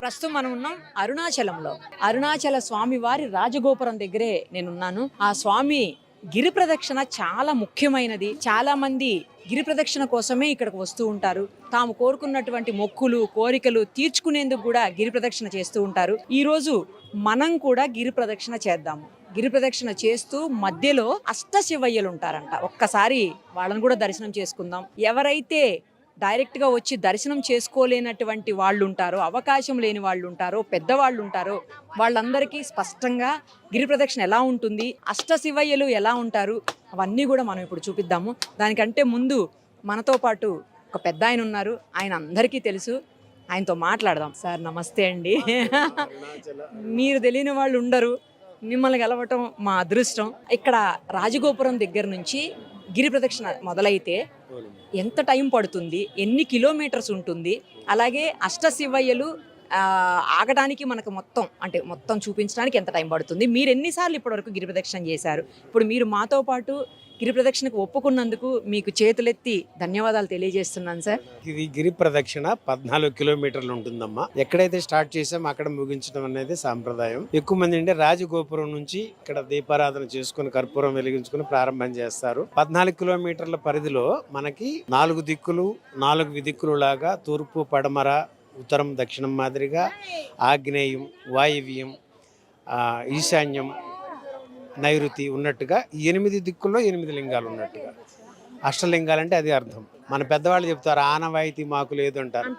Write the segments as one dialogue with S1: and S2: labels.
S1: ప్రస్తుతం మనం ఉన్నాం అరుణాచలంలో. అరుణాచల స్వామి వారి రాజగోపురం దగ్గరే నేనున్నాను. ఆ స్వామి గిరి ప్రదక్షిణ చాలా ముఖ్యమైనది. చాలా మంది గిరి ప్రదక్షిణ కోసమే ఇక్కడికి వస్తూ ఉంటారు. తాము కోరుకున్నటువంటి మొక్కులు కోరికలు తీర్చుకునేందుకు కూడా గిరి ప్రదక్షిణ చేస్తూ ఉంటారు. ఈ రోజు మనం కూడా గిరి ప్రదక్షిణ చేద్దాము. గిరి ప్రదక్షిణ చేస్తూ మధ్యలో అష్టశివయ్యలు ఉంటారంట. ఒక్కసారి వాళ్ళని కూడా దర్శనం చేసుకుందాం. ఎవరైతే డైరెక్ట్ గా వచ్చి దర్శనం చేసుకోలేనటువంటి వాళ్ళు ఉంటారో, అవకాశం లేని వాళ్ళు ఉంటారో, పెద్దవాళ్ళు ఉంటారో, వాళ్ళందరికీ స్పష్టంగా గిరి ప్రదక్షిణ ఎలా ఉంటుంది, అష్టశివయ్యలు ఎలా ఉంటారు, అవన్నీ కూడా మనం ఇప్పుడు చూపిద్దాము. దానికంటే ముందు మనతో పాటు ఒక పెద్ద ఆయన ఉన్నారు. ఆయన అందరికీ తెలుసు. ఆయనతో మాట్లాడదాం. సార్ నమస్తే అండి. మీరు తెలియని వాళ్ళు ఉండరు. మిమ్మల్ని కలవటం మా అదృష్టం. ఇక్కడ రాజగోపురం దగ్గర నుంచి గిరి ప్రదక్షిణ మొదలైతే ఎంత టైం పడుతుంది, ఎన్ని కిలోమీటర్స్ ఉంటుంది, అలాగే అష్టశివయ్యలు ఆగడానికి మనకు మొత్తం చూపించడానికి ఎంత టైం పడుతుంది, మీరు ఎన్నిసార్లు ఇప్పటివరకు గిరి ప్రదక్షిణ చేశారు, ఇప్పుడు మీరు మాతో పాటు గిరి ప్రదక్షిణకు ఒప్పుకున్నందుకు మీకు చేతులెత్తి ధన్యవాదాలు తెలియజేస్తున్నాను సార్.
S2: ఇది గిరి ప్రదక్షిణ 14 కిలోమీటర్లు ఉంటుందమ్మా. ఎక్కడైతే స్టార్ట్ చేసామో అక్కడ ముగించడం అనేది సాంప్రదాయం. ఎక్కువ మంది అంటే రాజగోపురం నుంచి ఇక్కడ దీపారాధన చేసుకుని కర్పూరం వెలిగించుకుని ప్రారంభం చేస్తారు. 14 కిలోమీటర్ల పరిధిలో మనకి 4 దిక్కులు 4 విదిక్కులు లాగా తూర్పు పడమర ఉత్తరం దక్షిణం మాదిరిగా ఆగ్నేయం వాయువ్యం ఈశాన్యం నైరుతి ఉన్నట్టుగా 8 దిక్కుల్లో 8 లింగాలు ఉన్నట్టుగా. అష్టలింగాలు అంటే అది అర్థం. మన పెద్దవాళ్ళు చెప్తారు ఆనవాయితీ మాకు లేదు అంటారు.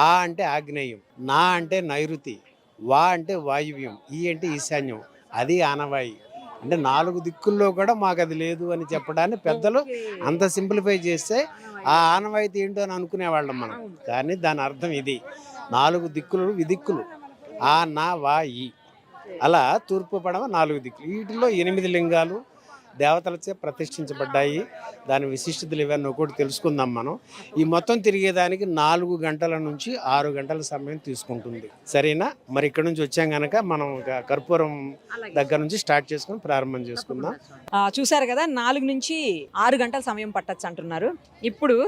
S2: ఆ అంటే ఆగ్నేయం, నా అంటే నైరుతి, వా అంటే వాయువ్యం, ఈ అంటే ఈశాన్యం, అది ఆనవాయి. అంటే 4 దిక్కుల్లో కూడా మాకు అది లేదు అని చెప్పడాన్ని పెద్దలు అంత సింప్లిఫై చేస్తే ఆ ఆనవాయితీ ఏంటో అని అనుకునేవాళ్ళం మనం. కానీ దాని అర్థం ఇది. 4 దిక్కులు విదిక్కులు, ఆ నా వా ఈ, అలా తూర్పు పడమ 4 దిక్కులు. వీటిలో 8 లింగాలు దేవతలచే ప్రతిష్ఠించబడ్డాయి. దాని విశిష్టతలు ఇవన్నీ ఒకటి తెలుసుకుందాం మనం. ఈ మొత్తం తిరిగేదానికి 4 గంటల నుంచి 6 గంటల సమయం తీసుకుంటుంది. సరేనా? మరి ఇక్కడ నుంచి వచ్చాం కనుక మనం కర్పూరం దగ్గర నుంచి స్టార్ట్ చేసుకుని ప్రారంభం చేసుకుందాం.
S1: చూసారు కదా, 4 నుంచి 6 గంటల సమయం పట్టచ్చు అంటున్నారు. ఇప్పుడు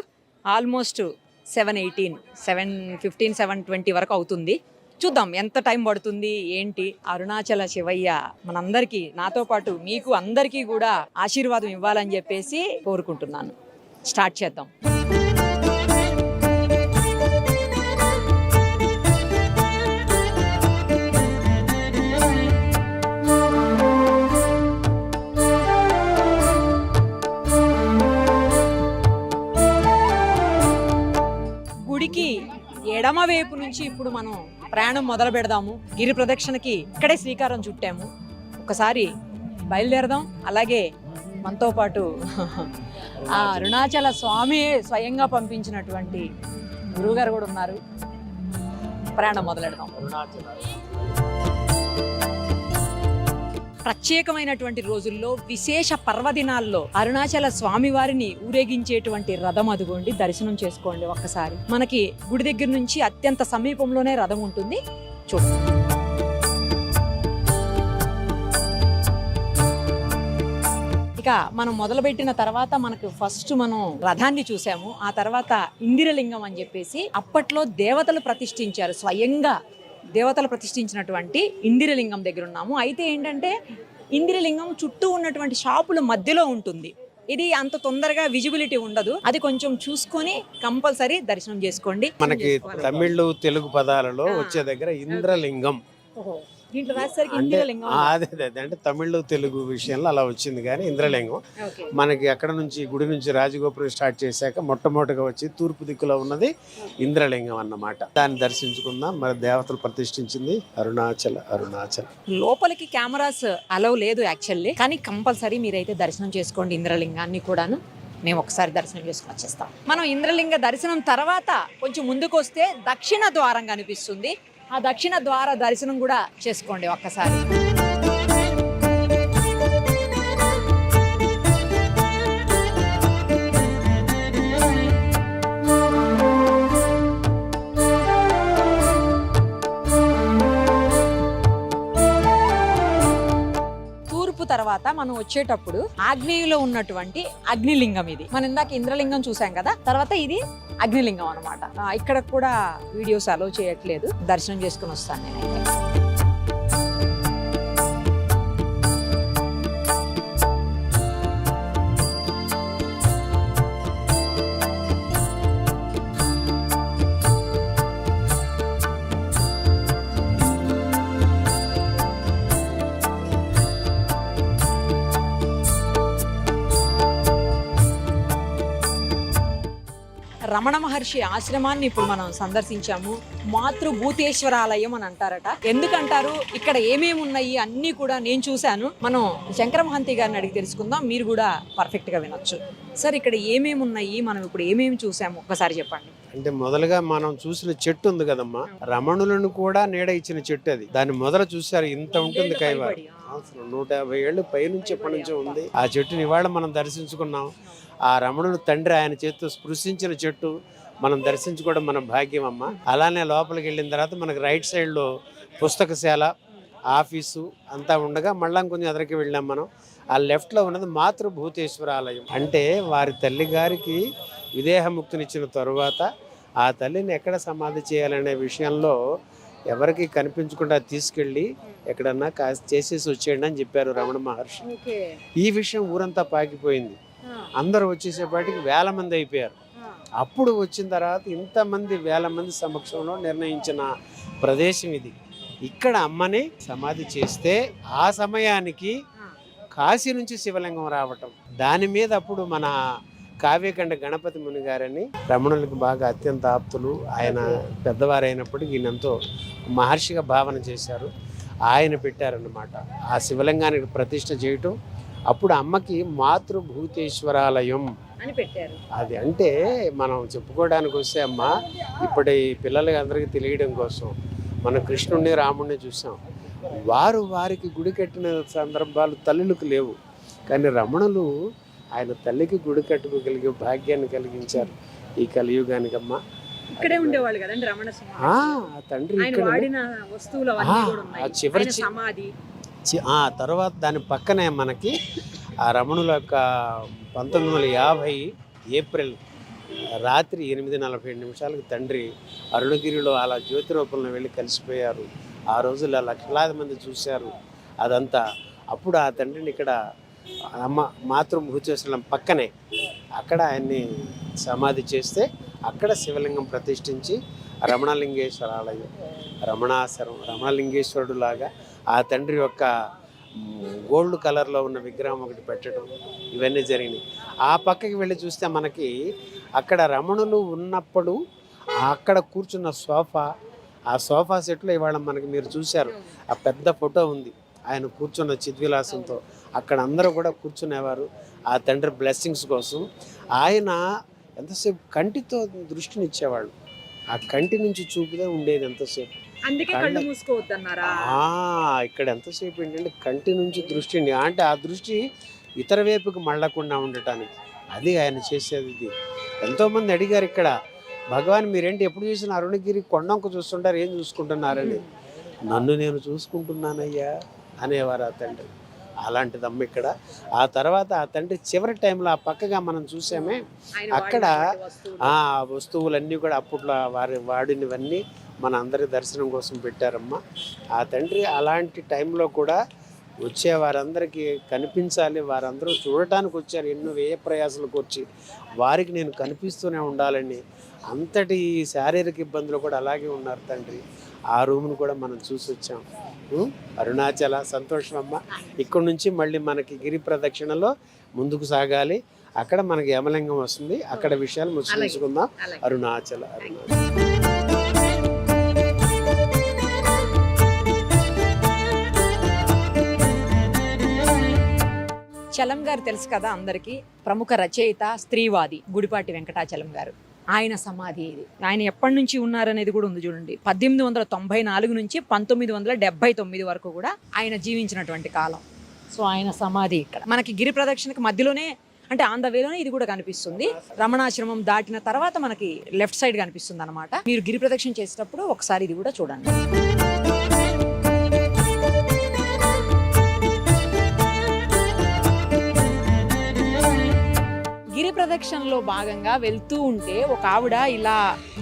S1: ఆల్మోస్ట్ 7:18, 7:15, 7:20 వరకు అవుతుంది. చూద్దాం ఎంత టైం పడుతుంది ఏంటి. అరుణాచల శివయ్య మనందరికీ, నాతో పాటు మీకు అందరికీ కూడా ఆశీర్వాదం ఇవ్వాలని చెప్పేసి కోరుకుంటున్నాను. స్టార్ట్ చేద్దాం. గుడికి ఎడమ వైపు నుంచి ఇప్పుడు మనం ప్రయాణం మొదలు పెడదాము. గిరి ప్రదక్షిణకి ఇక్కడే శ్రీకారం చుట్టాము. ఒకసారి బయలుదేరదాం. అలాగే మనతో పాటు ఆ అరుణాచల స్వామి స్వయంగా పంపించినటువంటి గురువుగారు కూడా ఉన్నారు. ప్రయాణం మొదలెడదాం. ప్రత్యేకమైనటువంటి రోజుల్లో, విశేష పర్వదినాల్లో అరుణాచల స్వామి వారిని ఊరేగించేటువంటి రథం అదుగోండి. దర్శనం చేసుకోండి ఒక్కసారి. మనకి గుడి దగ్గర నుంచి అత్యంత సమీపంలోనే రథం ఉంటుంది. చూడండి. ఇక మనం మొదలుపెట్టిన తర్వాత మనకు ఫస్ట్ మనం రథాన్ని చూసాము. ఆ తర్వాత ఇందిరలింగం అని చెప్పేసి అప్పట్లో దేవతలు ప్రతిష్ఠించారు. స్వయంగా దేవతలు ప్రతిష్ఠించినటువంటి ఇందిరలింగం దగ్గర ఉన్నాము. అయితే ఏంటంటే ఇందిరలింగం చుట్టూ ఉన్నటువంటి షాపుల మధ్యలో ఉంటుంది. ఇది అంత తొందరగా విజిబిలిటీ ఉండదు. అది కొంచెం చూసుకొని కంపల్సరీ దర్శనం చేసుకోండి.
S2: మనకి తమిళ్ తెలుగు పదాలలో వచ్చే దగ్గర ఇంద్రలింగం
S1: దీంట్లో రాసేసరికి ఇందిరలింగం
S2: అదే అంటే తమిళ్ తెలుగు విషయంలో అలా వచ్చింది. కానీ ఇంద్రలింగం మనకి అక్కడ నుంచి గుడి నుంచి రాజగోపురం స్టార్ట్ చేశాక మొట్టమొదటిగా వచ్చి తూర్పు దిక్కులో ఉన్నది ఇంద్రలింగం అన్నమాట. దాన్ని దర్శించుకుందాం. మరి దేవతలు ప్రతిష్ఠించింది అరుణాచల.
S1: లోపలికి కెమెరాస్ అలౌ లేదు యాక్చువల్లీ, కానీ కంపల్సరీ మీరైతే దర్శనం చేసుకోండి ఇంద్రలింగాన్ని కూడాను. మేము ఒకసారి దర్శనం చేసుకుని వచ్చేస్తాం. మనం ఇంద్రలింగ దర్శనం తర్వాత కొంచెం ముందుకు వస్తే దక్షిణ ద్వారం కనిపిస్తుంది. ఆ దక్షిణ ద్వార దర్శనం కూడా చేసుకోండి ఒక్కసారి. తూర్పు తర్వాత మనం వచ్చేటప్పుడు ఆగ్నేయంలో ఉన్నటువంటి అగ్నిలింగం ఇది. మనం ఇందాక ఇంద్రలింగం చూసాం కదా, తర్వాత ఇది అగ్నిలింగం అనమాట. ఇక్కడ కూడా వీడియోస్ అలో చేయట్లేదు, దర్శనం చేసుకుని వస్తాను నేనైతే. రమణ మహర్షి ఆశ్రమాన్ని ఇప్పుడు మనం సందర్శించాము. మాతృభూతేశ్వరాలయం అని అంటారట. ఎందుకంటారు, ఇక్కడ ఏమేమి ఉన్నాయి అన్నీ కూడా నేను చూశాను. మనం శంకర మహంతి గారిని అడిగి తెలుసుకుందాం, మీరు కూడా పర్ఫెక్ట్ గా వినొచ్చు. సార్, ఇక్కడ ఏమేమి ఉన్నాయి, మనం ఇప్పుడు ఏమేమి చూసాము ఒక్కసారి చెప్పండి.
S2: అంటే మొదలుగా మనం చూసిన చెట్టు ఉంది కదమ్మా, రమణులను కూడా నీడ ఇచ్చిన చెట్టు అది. దాన్ని మొదలు చూశారు, ఇంత ఉంటుంది కైవారు. 150 ఏళ్ళు పైనుంచి ఎప్పటి నుంచో ఉంది ఆ చెట్టుని. ఇవాళ మనం దర్శించుకున్నాం. ఆ రమణుడు తండ్రి ఆయన చేతితో స్పృశించిన చెట్టు మనం దర్శించుకోవడం మన భాగ్యం అమ్మ. అలానే లోపలికి వెళ్ళిన తర్వాత మనకు రైట్ సైడ్లో పుస్తకశాల, ఆఫీసు అంతా ఉండగా మళ్ళా కొంచెం ఎదరికి వెళ్ళాం మనం. ఆ లెఫ్ట్లో ఉన్నది మాతృభూతేశ్వరాలయం. అంటే వారి తల్లి గారికి విదేహముక్తినిచ్చిన తరువాత ఆ తల్లిని ఎక్కడ సమాధి చేయాలనే విషయంలో ఎవరికి కనిపించకుండా తీసుకెళ్ళి ఎక్కడన్నా చేసేసి వచ్చేయండి అని చెప్పారు రమణ మహర్షి. ఈ విషయం ఊరంతా పాకిపోయింది. అందరూ వచ్చేసేపాటికి వేల మంది అయిపోయారు. అప్పుడు వచ్చిన తర్వాత ఇంతమంది వేల మంది సమక్షంలో నిర్ణయించిన ప్రదేశం ఇది. ఇక్కడ అమ్మని సమాధి చేస్తే ఆ సమయానికి కాశీ నుంచి శివలింగం రావటం, దాని మీద అప్పుడు మన కావ్యకండ గణపతి ముని గారని రమణులకు బాగా అత్యంత ఆప్తులు, ఆయన పెద్దవారైనప్పటికీ ఈయనంతో మహర్షిగా భావన చేశారు. ఆయన పెట్టారన్నమాట ఆ శివలింగానికి ప్రతిష్ఠ చేయటం. అప్పుడు అమ్మకి మాతృభూతేశ్వరాలయం
S1: అని పెట్టారు.
S2: అది అంటే మనం చెప్పుకోవడానికి వస్తే అమ్మ, ఇప్పటి పిల్లలకి అందరికీ తెలియడం కోసం మనం కృష్ణుడిని రాముడిని చూసాం. వారికి గుడి కట్టిన సందర్భాలు తల్లులకు లేవు, కానీ రమణులు ఆయన తల్లికి గుడి కట్టుకోగలిగే భాగ్యాన్ని కలిగించారు ఈ కలియుగానికి అమ్మ.
S1: ఇక్కడే ఉండేవాళ్ళు కదండి రమణ
S2: తండ్రి.
S1: చివరి సమాధి
S2: తర్వాత దాని పక్కనే మనకి ఆ రమణుల యొక్క 1950 ఏప్రిల్ రాత్రి 8:47 తండ్రి అరుణగిరిలో అలా జ్యోతి రూపంలో వెళ్ళి కలిసిపోయారు. ఆ రోజుల్లో లక్షలాది మంది చూశారు అదంతా. అప్పుడు ఆ తండ్రిని ఇక్కడ అమ్మ మాతృభూతేశ్వరం పక్కనే అక్కడ ఆయన్ని సమాధి చేస్తే అక్కడ శివలింగం ప్రతిష్ఠించి రమణలింగేశ్వర ఆలయం, రమణలింగేశ్వరుడు లాగా ఆ తండ్రి యొక్క గోల్డ్ కలర్లో ఉన్న విగ్రహం ఒకటి పెట్టడం, ఇవన్నీ జరిగినాయి. ఆ పక్కకి వెళ్ళి చూస్తే మనకి అక్కడ రమణులు ఉన్నప్పుడు అక్కడ కూర్చున్న సోఫా, ఆ సోఫా సెట్లో ఇవాళ మనకి మీరు చూశారు ఆ పెద్ద ఫోటో ఉంది ఆయన కూర్చున్న చిద్విలాసంతో. అక్కడ అందరూ కూడా కూర్చునేవారు ఆ తండ్రి బ్లెస్సింగ్స్ కోసం. ఆయన ఎంతసేపు కంటితో దృష్టినిచ్చేవాళ్ళు, ఆ కంటి నుంచి చూపుదే ఉండేది ఎంతసేపు. ఇక్కడ ఎంతసేపు ఏంటంటే కంటి నుంచి దృష్టిని, అంటే ఆ దృష్టి ఇతర వైపుకి మళ్ళకుండా ఉండటానికి అది ఆయన చేసేది. ఇది ఎంతోమంది అడిగారు ఇక్కడ, భగవాన్ మీరేంటి ఎప్పుడు చూసిన అరుణగిరి కొండంకు చూస్తుంటారు, ఏం చూసుకుంటున్నారని. నన్ను నేను చూసుకుంటున్నానయ్యా అనేవారు ఆ తండ్రి. అలాంటిదమ్మ ఇక్కడ. ఆ తర్వాత ఆ తండ్రి చివరి టైంలో ఆ పక్కగా మనం చూసామే, అక్కడ ఆ వస్తువులన్నీ కూడా అప్పట్లో వాడినవన్నీ మన అందరి దర్శనం కోసం పెట్టారమ్మ. ఆ తండ్రి అలాంటి టైంలో కూడా వచ్చే వారందరికీ కనిపించాలి, వారందరూ చూడటానికి వచ్చారు, ఎన్నో వ్యయ ప్రయాసాలకు వచ్చి వారికి నేను కనిపిస్తూనే ఉండాలని. అంతటి శారీరక ఇబ్బందులు కూడా అలాగే ఉన్నారు తండ్రి. ఆ రూమ్ను కూడా మనం చూసి వచ్చాం. అరుణాచల సంతోషం అమ్మ. ఇక్కడ నుంచి మళ్ళీ మనకి గిరి ప్రదక్షిణలో ముందుకు సాగాలి. అక్కడ మనకి యమలింగం వస్తుంది, అక్కడ విషయాలు ముచ్చరించుకుందాం. అరుణాచల
S1: చలం గారు తెలుసు కదా అందరికీ, ప్రముఖ రచయిత, స్త్రీవాది గుడిపాటి వెంకటాచలం గారు. ఆయన సమాధి ఇది. ఆయన ఎప్పటి నుంచి ఉన్నారనేది కూడా ఉంది చూడండి. 1894 నుంచి 1979 వరకు కూడా ఆయన జీవించినటువంటి కాలం. సో ఆయన సమాధి ఇక్కడ మనకి గిరి ప్రదక్షిణకి మధ్యలోనే, అంటే ఆన్ ద వేలోనే ఇది కూడా కనిపిస్తుంది. రమణాశ్రమం దాటిన తర్వాత మనకి లెఫ్ట్ సైడ్ కనిపిస్తుంది అనమాట. మీరు గిరి ప్రదక్షిణ చేసేటప్పుడు ఒకసారి ఇది కూడా చూడండి. గిరి ప్రదక్షిణలో భాగంగా వెళ్తూ ఉంటే ఒక ఆవిడ ఇలా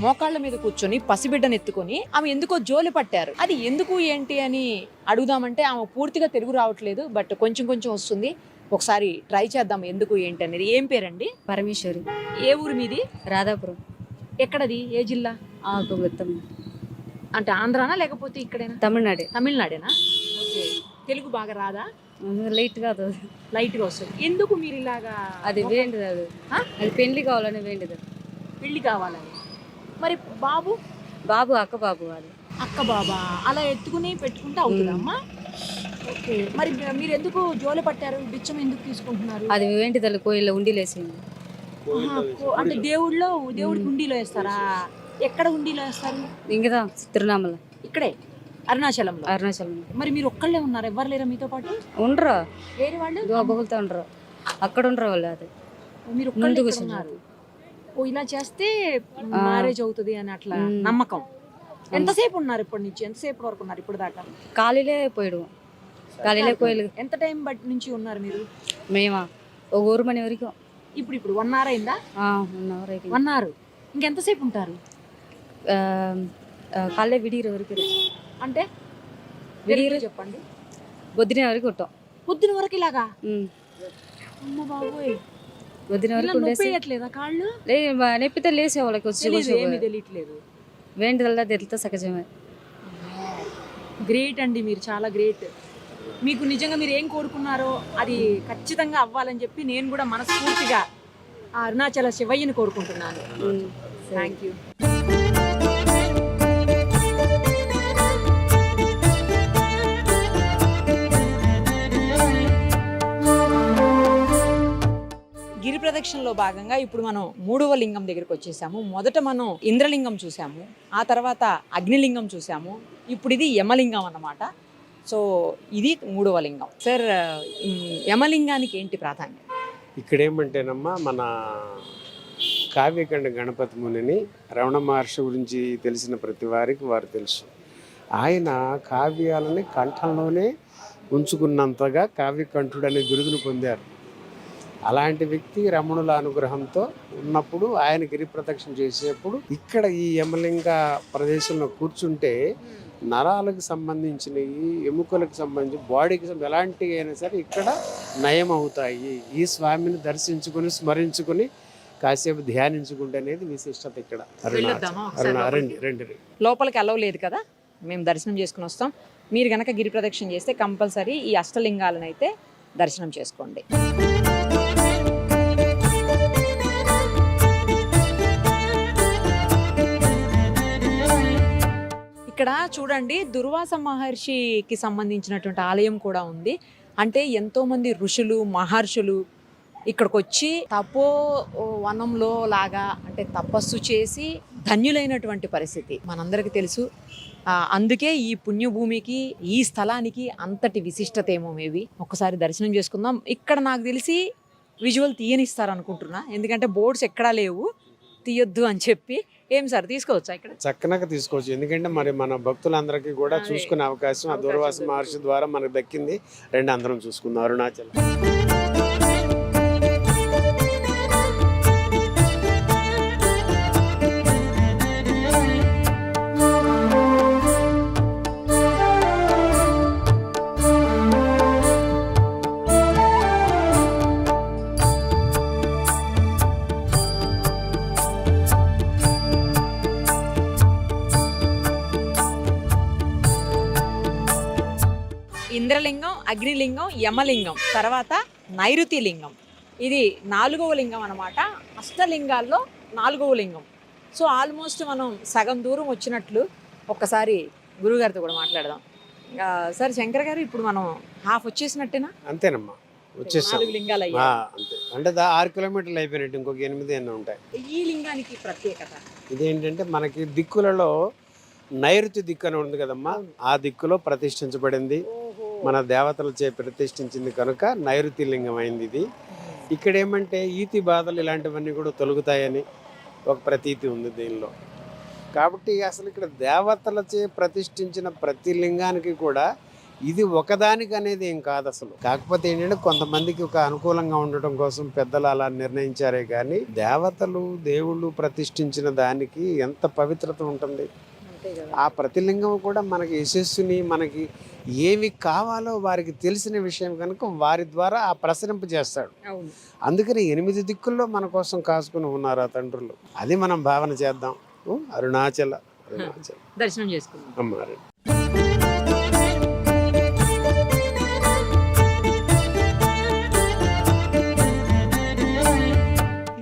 S1: మోకాళ్ళ మీద కూర్చొని పసిబిడ్డను ఎత్తుకొని ఆమె ఎందుకో జోలి పట్టారు. అది ఎందుకు ఏంటి అని అడుగుదామంటే ఆమె పూర్తిగా తెలుగు రావట్లేదు, బట్ కొంచెం కొంచెం వస్తుంది. ఒకసారి ట్రై చేద్దాం ఎందుకు ఏంటి అనేది. ఏం పేరండి?
S3: పరమేశ్వరి.
S1: ఏ ఊరు మీది?
S3: రాధాపురం.
S1: ఎక్కడది? ఏ జిల్లా?
S3: ఆకుగొత్తం.
S1: అంటే ఆంధ్రానా లేకపోతే ఇక్కడేనా?
S3: తమిళనాడే.
S1: తమిళనాడేనా? ఓకే. తెలుగు బాగా రాదా?
S3: లైట్ కాదు,
S1: లైట్గా వస్తుంది. ఎందుకు మీరు ఇలాగా?
S3: అది వేండిది. అది
S1: ఆ?
S3: అది పెళ్లి కావాలని వేండిది.
S1: పెళ్లి కావాలని. మరి బాబు?
S3: బాబు అక్క బాబు. అది
S1: అక్క బాబా అలా ఎత్తుకుని పెట్టుకుంటే అవుతుందమ్మా? ఓకే. మరి మీరు ఎందుకు జోలు పట్టారు? బిచ్చం ఎందుకు తీసుకుంటున్నారు?
S3: అది వేంటిది కోయిల్లో ఉండిలేసింది.
S1: ఆహా, అంటే దేవుడికి హుండీలో వేస్తారా? ఎక్కడ హుండీలో వేస్తారు?
S3: ఇంకదా తిరునామల
S1: ఇక్కడే అరుణాచలంలో.
S3: అరుణాచలం.
S1: మరి మీరు ఒక్కళ్ళే ఉన్నారు, ఎవ్వరు లేరా మీతో పాటు?
S3: ఉండరు,
S1: వేరే వాళ్ళు?
S3: బొగులుతా ఉండరు, అక్కడ ఉండరు వాళ్ళు. అది
S1: మీరు ఒక్కళ్ళే ఇక్కడ ఉన్నారు. ఓ ఇలా చేస్తే మ్యారేజ్ అవుతుంది అని అట్లా నమ్మకం. ఎంతసేపు ఉన్నారు ఇప్పటి నుంచి? ఎంతసేపు వరకు ఉన్నారు ఇప్పుడు దాకా?
S3: ఖాళీలే పోయాడు, ఖాళీలే కోయిలు.
S1: ఎంత టైం బట్టి నుంచి ఉన్నారు మీరు?
S3: మేమా ఒక ఊరు మనీ వరకు.
S1: ఇప్పుడు 1 hour అయిందా?
S3: 1 hour అయిపోయింది.
S1: 1 hour. ఇంకెంతసేపు ఉంటారు?
S3: కాళ్ళే విడిగిర వరకు.
S1: అంటే
S3: విడిగిర
S1: చెప్పండి.
S3: బొద్దిన వరకు ఉంటాం.
S1: పొద్దున వరకు ఇలాగా? అమ్మ బాబోయ్,
S3: బొద్దిన వరకు
S1: నొప్పేయట్లేదా కాళ్ళు?
S3: నొప్పితే లేసే వాళ్ళకి వచ్చి
S1: ఏమీ తెలియట్లేదు.
S3: వేంటిదల్లా తెలితే సహజమే.
S1: గ్రేట్ అండి, మీరు చాలా గ్రేట్. మీకు నిజంగా మీరు ఏం కోరుకున్నారో అది ఖచ్చితంగా అవ్వాలని చెప్పి నేను కూడా మనస్ఫూర్తిగా ఆ అరుణాచల శివయ్యని కోరుకుంటున్నాను. Thank you. గిరి ప్రదక్షిణలో భాగంగా ఇప్పుడు మనం 3వ లింగం దగ్గరికి వచ్చేసాము. మొదట మనం ఇంద్రలింగం చూసాము, ఆ తర్వాత అగ్నిలింగం చూసాము, ఇప్పుడు ఇది యమలింగం అన్నమాట. సో ఇది 3వ లింగం. సార్, యమలింగానికి ఏంటి ప్రాధాన్యత?
S2: ఇక్కడ ఏమంటేనమ్మా, మన కావ్యకండ గణపతి మునిని రమణ మహర్షి గురించి తెలిసిన ప్రతి వారికి వారు తెలుసు. ఆయన కావ్యాలని కంఠంలోనే ఉంచుకున్నంతగా కావ్యకంఠుడు అనే బిరుదును పొందారు. అలాంటి వ్యక్తి రమణుల అనుగ్రహంతో ఉన్నప్పుడు ఆయన గిరి ప్రదక్షిణ చేసేప్పుడు ఇక్కడ ఈ యమలింగ ప్రదేశంలో కూర్చుంటే నరాలకు సంబంధించినవి, ఎముకలకు సంబంధించి బాడీకి ఎలాంటివి అయినా సరే ఇక్కడ నయం అవుతాయి. ఈ స్వామిని దర్శించుకుని స్మరించుకుని కాసేపు ధ్యానించుకుంటే అనేది విశిష్టత ఇక్కడ. రండి.
S1: లోపలికి అలవ్ లేదు కదా, మేము దర్శనం చేసుకుని వస్తాం. మీరు గనక గిరి ప్రదక్షిణ చేస్తే కంపల్సరీ ఈ అష్టలింగాలను అయితే దర్శనం చేసుకోండి. ఇక్కడ చూడండి, దుర్వాస మహర్షికి సంబంధించినటువంటి ఆలయం కూడా ఉంది. అంటే ఎంతోమంది ఋషులు, మహర్షులు ఇక్కడికి వచ్చి తపో వనంలో లాగా అంటే తపస్సు చేసి ధన్యులైనటువంటి పరిస్థితి మనందరికీ తెలుసు. అందుకే ఈ పుణ్యభూమికి, ఈ స్థలానికి అంతటి విశిష్టత ఏమో. మేబీ ఒకసారి దర్శనం చేసుకుందాం. ఇక్కడ నాకు తెలిసి విజువల్ తీయనిస్తారు అనుకుంటున్నా, ఎందుకంటే బోర్డ్స్ ఎక్కడా లేవు తీయొద్దు అని చెప్పి. ఏం సార్, తీసుకోవచ్చా? ఇక్కడ
S2: చక్కనగా తీసుకోవచ్చు, ఎందుకంటే మరి మన భక్తులందరికీ కూడా చూసుకునే అవకాశం ఆ దుర్వాస మహర్షి ద్వారా మనకు దక్కింది. రెండు అందరం చూసుకుందాం. అరుణాచలం
S1: ఇంద్రలింగం, అగ్నిలింగం, యమలింగం, తర్వాత నైరుతి లింగం. ఇది 4వ లింగం అన్నమాట. అష్టలింగాల్లో 4వ లింగం. సో ఆల్మోస్ట్ మనం సగం దూరం వచ్చినట్లు. ఒక్కసారి గురుగారితో కూడా మాట్లాడదాం. సార్, శంకర్ గారు, ఇప్పుడు మనం హాఫ్ వచ్చేసినట్టేనా?
S2: అంతేనమ్మా, వచ్చేసాం.
S1: 4 లింగాలు
S2: అంతే. అంటే 6 కిలోమీటర్లు అయిపోయినట్టు, ఇంకొక 8 ఎన్నో ఉంటాయి.
S1: ఈ లింగానికి ప్రత్యేకత
S2: ఇదేంటంటే మనకి దిక్కులలో నైరుతి దిక్కు అని ఉంది కదమ్మా, ఆ దిక్కులో ప్రతిష్ఠించబడింది. మన దేవతలచే ప్రతిష్ఠించింది కనుక నైరుతి లింగం అయింది ఇది. ఇక్కడ ఏమంటే ఈతి బాధలు ఇలాంటివన్నీ కూడా తొలగుతాయని ఒక ప్రతీతి ఉంది దీనిలో. కాబట్టి అసలు ఇక్కడ దేవతలచే ప్రతిష్ఠించిన ప్రతి లింగానికి కూడా ఇది ఒకదానికి అనేది ఏం కాదు అసలు. కాకపోతే ఏంటంటే కొంతమందికి ఒక అనుకూలంగా ఉండటం కోసం పెద్దలు అలా నిర్ణయించారే కానీ దేవతలు దేవుళ్ళు ప్రతిష్ఠించిన దానికి ఎంత పవిత్రత ఉంటుంది. ఆ ప్రతిలింగం కూడా మనకి యశస్సుని, మనకి ఏమి కావాలో వారికి తెలిసిన విషయం కనుక వారి ద్వారా ఆ ప్రసరింప చేస్తాడు.
S1: అవును.
S2: అందుకని 8 దిక్కుల్లో మన కోసం కాసుకుని ఉన్నారు ఆ తండ్రులు. అది మనం భావన చేద్దాం. అరుణాచల అరుణాచల
S1: దర్శనం చేసుకుందాం.
S2: అమ్మారు.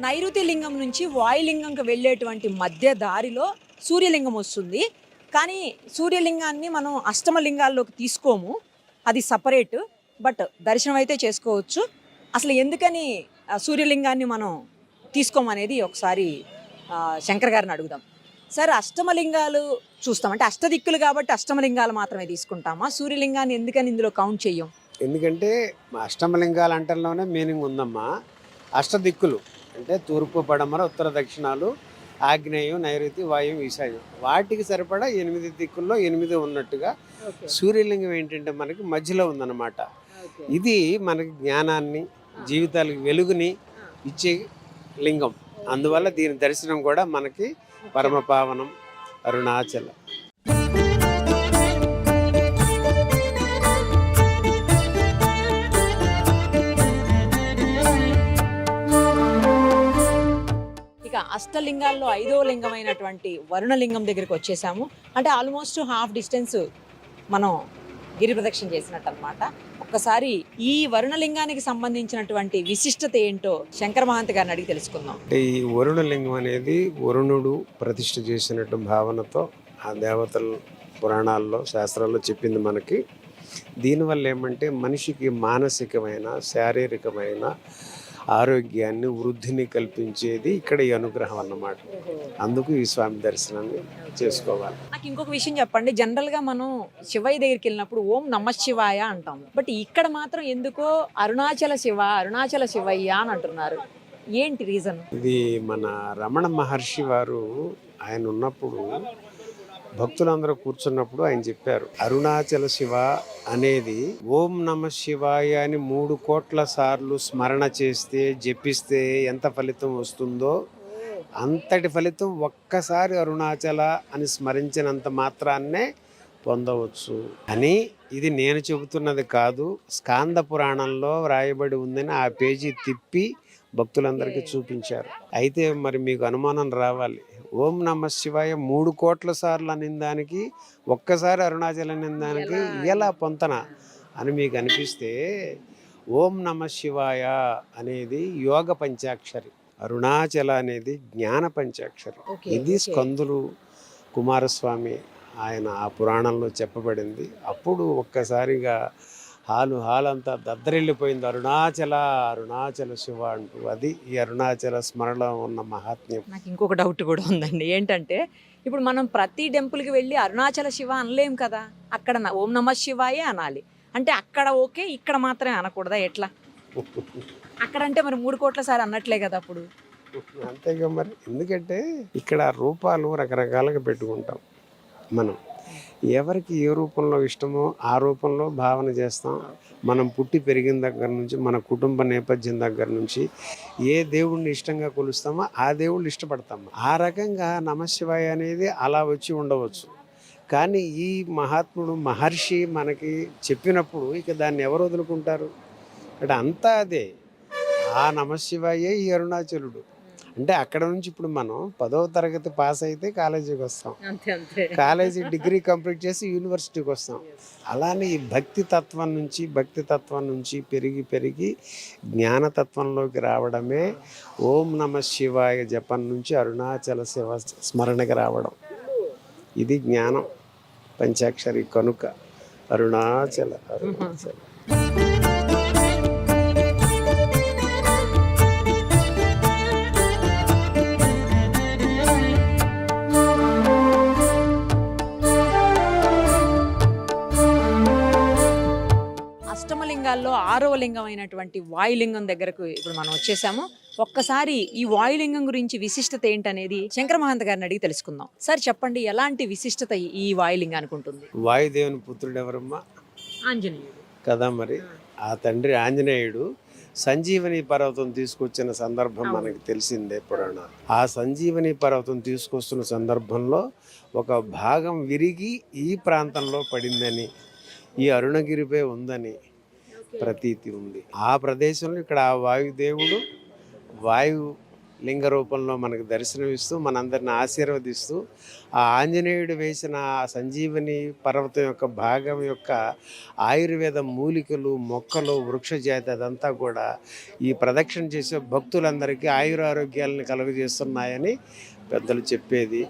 S1: నైరుతి లింగం నుంచి వాయులింగంకి వెళ్ళేటువంటి మధ్య దారిలో సూర్యలింగం వస్తుంది. కానీ సూర్యలింగాన్ని మనం అష్టమలింగాల్లోకి తీసుకోము, అది సపరేట్. బట్ దర్శనం అయితే చేసుకోవచ్చు. అసలు ఎందుకని సూర్యలింగాన్ని మనం తీసుకోమనేది ఒకసారి శంకర్ గారిని అడుగుదాం. సార్, అష్టమలింగాలు చూస్తాం అంటే అష్టదిక్కులు కాబట్టి అష్టమలింగాలు మాత్రమే తీసుకుంటామా? సూర్యలింగాన్ని ఎందుకని ఇందులో కౌంట్ చెయ్యం?
S2: ఎందుకంటే అష్టమలింగాలు అంటంలోనే మీనింగ్ ఉందమ్మా. అష్టదిక్కులు అంటే తూర్పు, పడమర, ఉత్తర, దక్షిణాలు, ఆగ్నేయం, నైరుతి, వాయువు, ఈశాన్యం. వాటికి సరిపడా 8 దిక్కుల్లో 8 ఉన్నట్టుగా సూర్యలింగం ఏంటంటే మనకి మధ్యలో ఉందన్నమాట. ఇది మనకి జ్ఞానాన్ని, జీవితాలకు వెలుగుని ఇచ్చే లింగం. అందువల్ల దీని దర్శనం కూడా మనకి పరమపావనం. అరుణాచల.
S1: ఇక అష్టలింగాల్లో 5వ లింగమైనటువంటి వరుణలింగం దగ్గరికి వచ్చేసాము. అంటే ఆల్మోస్ట్ హాఫ్ డిస్టెన్స్ మనం గిరి ప్రదక్షిణ చేసినట్టు అనమాట. ఒక్కసారి ఈ వరుణలింగానికి సంబంధించినటువంటి విశిష్టత ఏంటో శంకర మహంత్ గారిని అడిగి తెలుసుకుందాం.
S2: అంటే ఈ వరుణలింగం అనేది వరుణుడు ప్రతిష్ఠ చేసినట్టు భావనతో ఆ దేవతల పురాణాల్లో, శాస్త్రాల్లో చెప్పింది మనకి. దీనివల్ల ఏమంటే మనిషికి మానసికమైన, శారీరకమైన ఆరోగ్యాన్ని, వృద్ధిని కల్పించేది ఇక్కడ ఈ అనుగ్రహం అన్నమాట. అందుకు ఈ స్వామి దర్శనాన్ని చేసుకోవాలి.
S1: నాకు ఇంకొక విషయం చెప్పండి. జనరల్గా మనం శివయ్య దగ్గరికి వెళ్ళినప్పుడు ఓం నమ శివాయ అంటాము. బట్ ఇక్కడ మాత్రం ఎందుకో అరుణాచల శివ, అరుణాచల శివయ్య అని అంటున్నారు. ఏంటి రీజన్?
S2: ఇది మన రమణ మహర్షి వారు ఆయన ఉన్నప్పుడు భక్తులందరూ కూర్చున్నప్పుడు ఆయన చెప్పారు, అరుణాచల శివ అనేది ఓం నమ శివాయ అని 3 కోట్ల సార్లు స్మరణ చేస్తే, జపిస్తే ఎంత ఫలితం వస్తుందో అంతటి ఫలితం ఒక్కసారి అరుణాచల అని స్మరించినంత మాత్రాన్నే పొందవచ్చు అని. ఇది నేను చెబుతున్నది కాదు, స్కాంద పురాణంలో వ్రాయబడి ఉందని ఆ పేజీ తిప్పి భక్తులందరికీ చూపించారు. అయితే మరి మీకు అనుమానం రావాలి, ఓం నమ శివాయ 3 కోట్ల సార్లు అనిందానికి ఒక్కసారి అరుణాచల అనిందానికి ఎలా పొంతన అని మీకు అనిపిస్తే, ఓం నమ శివాయ అనేది యోగ పంచాక్షరి, అరుణాచల అనేది జ్ఞాన పంచాక్షరి. ఇది స్కందులు కుమారస్వామి ఆయన ఆ పురాణంలో చెప్పబడింది. అప్పుడు ఒక్కసారిగా హాల్ అంతా దద్దరిల్లిపోయింది, అరుణాచల అరుణాచల శివ అంటూ. అది ఈ అరుణాచల స్మరణలో ఉన్న మహాత్మ్యం.
S1: నాకు ఇంకొక డౌట్ కూడా ఉందండి. ఏంటంటే ఇప్పుడు మనం ప్రతి టెంపుల్కి వెళ్ళి అరుణాచల శివ అనలేం కదా, అక్కడ ఓం నమ శివాయే అనాలి. అంటే అక్కడ ఓకే, ఇక్కడ మాత్రమే అనకూడదా? ఎట్లా? అక్కడంటే మరి 3 కోట్ల సారి అన్నట్లే కదా అప్పుడు.
S2: అంతేగా మరి. ఎందుకంటే ఇక్కడ రూపాలు రకరకాలుగా పెట్టుకుంటాం మనం. ఎవరికి ఏ రూపంలో ఇష్టమో ఆ రూపంలో భావన చేస్తాం. మనం పుట్టి పెరిగిన దగ్గర నుంచి, మన కుటుంబ నేపథ్యం దగ్గర నుంచి ఏ దేవుడిని ఇష్టంగా కొలుస్తామో ఆ దేవుళ్ళు ఇష్టపడతాము. ఆ రకంగా నమశివాయ అనేది అలా వచ్చి ఉండవచ్చు. కానీ ఈ మహాత్ముడు మహర్షి మనకి చెప్పినప్పుడు ఇక దాన్ని ఎవరు వదులుకుంటారు? అంటే అంతా అదే, ఆ నమశివాయే ఈ అరుణాచలుడు. అంటే అక్కడ నుంచి ఇప్పుడు మనం 10వ తరగతి పాస్ అయితే కాలేజీకి వస్తాం, కాలేజీ డిగ్రీ కంప్లీట్ చేసి యూనివర్సిటీకి వస్తాం. అలానే ఈ భక్తి తత్వం నుంచి పెరిగి జ్ఞానతత్వంలోకి రావడమే ఓం నమ శివాయ జపం నుంచి అరుణాచల శివ స్మరణకి రావడం. ఇది జ్ఞానం పంచాక్షరి కనుక అరుణాచల అరుణాచల.
S1: అష్టమలింగాల్లో 6వ లింగం అయినటువంటి వాయులింగం దగ్గరకు ఇప్పుడు మనం వచ్చేసాము. ఒక్కసారి ఈ వాయులింగం గురించి విశిష్టత ఏంటనేది శంకర మహంత్ గారిని అడిగి తెలుసుకుందాం. సార్ చెప్పండి, ఎలాంటి విశిష్టత ఈ వాయులింగానికి ఉంటుంది?
S2: వాయుదేవుని పుత్రుడు ఎవరమ్మా?
S1: ఆంజనేయుడు
S2: కదా మరి. ఆ తండ్రి ఆంజనేయుడు సంజీవని పర్వతం తీసుకొచ్చిన సందర్భం
S1: అవును.
S2: మనకి తెలిసిందే పురాణం. ఆ సంజీవని పర్వతం తీసుకొస్తున్న సందర్భంలో ఒక భాగం విరిగి ఈ ప్రాంతంలో పడిందని, ఈ అరుణగిరిపై ఉందని ప్రతీతి ఉంది. ఆ ప్రదేశంలో ఇక్కడ ఆ వాయుదేవుడు వాయు లింగ రూపంలో మనకు దర్శనమిస్తూ మనందరిని ఆశీర్వదిస్తూ ఆ ఆంజనేయుడు వేసిన ఆ సంజీవని పర్వతం యొక్క భాగం యొక్క ఆయుర్వేద మూలికలు మొక్కలు వృక్ష జాతి అదంతా కూడా ఈ ప్రదక్షిణ చేసే భక్తులందరికీ ఆయురారోగ్యాలను కలుగజేస్తున్నాయని పెద్దలు చెప్పేది,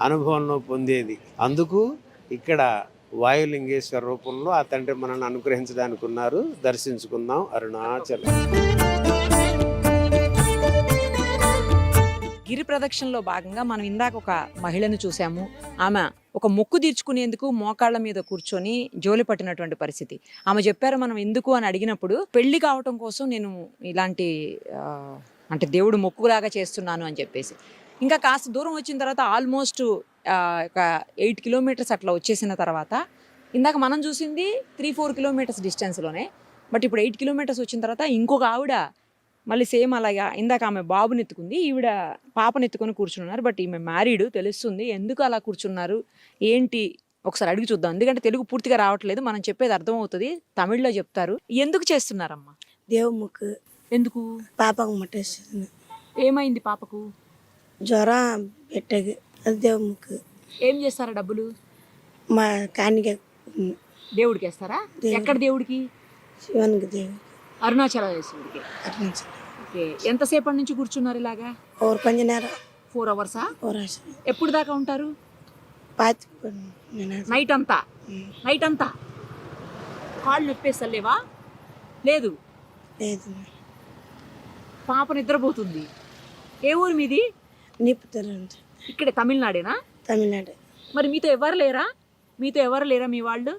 S2: అనుభవంలో పొందేది. అందుకు ఇక్కడ వాయులింగేశ్వర రూపంలో ఆ తండ్రి మనల్ని అనుగ్రహించడానికి ఉన్నారు. దర్శించుకుందాం అరుణాచలం.
S1: గిరి ప్రదక్షిణలో భాగంగా మనం ఇందాక ఒక మహిళను చూసాము. ఆమె ఒక మొక్కు తీర్చుకునేందుకు మోకాళ్ళ మీద కూర్చొని జోలి పట్టినటువంటి పరిస్థితి. ఆమె చెప్పారు మనం ఎందుకు అని అడిగినప్పుడు పెళ్లి కావటం కోసం నేను ఇలాంటి అంటే దేవుడు మొక్కులాగా చేస్తున్నాను అని చెప్పేసి. ఇంకా కాస్త దూరం వచ్చిన తర్వాత ఆల్మోస్ట్ ఒక 8 కిలోమీటర్స్ అట్లా వచ్చేసిన తర్వాత ఇందాక మనం చూసింది 3-4 కిలోమీటర్స్ డిస్టెన్స్లోనే, బట్ ఇప్పుడు 8 కిలోమీటర్స్ వచ్చిన తర్వాత ఇంకొక ఆవిడ మళ్ళీ సేమ్ అలాగా ఇందాక ఆమె బాబుని ఎత్తుకుంది, ఈవిడ పాపని ఎత్తుకొని కూర్చున్నారు. బట్ ఈమె మ్యారీడ్ తెలుస్తుంది. ఎందుకు అలా కూర్చున్నారు ఏంటి ఒకసారి అడిగి చూద్దాం. ఎందుకంటే తెలుగు పూర్తిగా రావట్లేదు, మనం చెప్పేది అర్థమవుతుంది, తమిళ్లో చెప్తారు. ఎందుకు చేస్తున్నారమ్మా?
S4: దేవుముకు
S1: ఎందుకు?
S4: పాపకు ముట్టేస్తుంది,
S1: ఏమైంది పాపకు?
S4: జ్వరం పెట్టగి, అది దేవుముకు.
S1: ఏం చేస్తారా డబ్బులు?
S4: మా కానిక
S1: దేవుడికి వేస్తారా? ఎక్కడ దేవుడికి?
S4: శివానికి దేవుడికి,
S1: అరుణాచలేశ్వరుడికి.
S4: అట్లా
S1: ఓకే, ఎంతసేపటి నుంచి కూర్చున్నారు ఇలాగా?
S4: ఓరు పంజనేర
S1: 4 అవర్సా?
S4: ఓరాశ
S1: ఎప్పుడు దాకా ఉంటారు?
S4: పాతి
S1: నైట్ అంతా? నైట్ అంతా కాళ్ళు నొప్పేస్తలేవా? లేదు.
S4: లేదు,
S1: పాప నిద్రపోతుంది. ఏ ఊరు మీది?
S4: నిప్పుతారు
S1: ఇక్కడ తమిళనాడేనా?
S4: తమిళనాడు.
S1: మరి మీతో ఎవరు లేరా? మీతో ఎవరు లేరా మీ వాళ్ళు?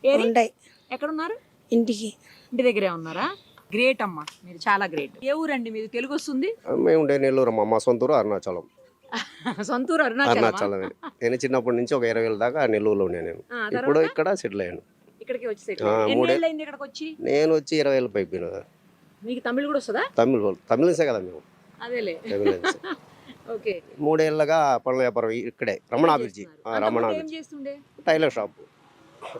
S1: ఏరి
S4: ఉంటాయి
S1: ఎక్కడున్నారు?
S4: ఇంటికి.
S1: ఇంటి దగ్గరే ఉన్నారా? గ్రేట్ అమ్మా, మీరు చాలా గ్రేట్. ఏ ఊరండి మీది? తెలుగు వస్తుంది?
S5: మేము ఉండే నెల్లూరు, మా సొంతూరు అరుణాచలం.
S1: సొంతూరు అరుణాచలం.
S5: అరుణాచలమే. నేను చిన్నప్పటి నుంచి ఒక 20 ఏళ్ళ దాకా నెల్లూరులో ఉండే. నేను ఇప్పుడు ఇక్కడ సెటిల్ అయ్యాను.
S1: ఇక్కడికి వచ్చి settle
S5: ఆ,
S1: అయ్యారు. ఎన్ని
S5: మూడే-
S1: ఏళ్ళు అయింది ఇక్కడికి వచ్చి?
S5: నేను వచ్చి 20 ఏళ్ళ పైపోయిన.
S1: మీకు తమిళ్ కూడా వస్తుందా?
S5: తమిళసే కదా మేము,
S1: అదేలే.
S5: తమిళన్సే.
S1: ఓకే.
S5: 3 ఏళ్ళగా పనుల వ్యాపారం ఇక్కడే రమణాభిర్జి.
S1: ఏం
S5: రమణాభిర్జి
S1: చేస్తుండే?
S5: టైలర్ షాప్,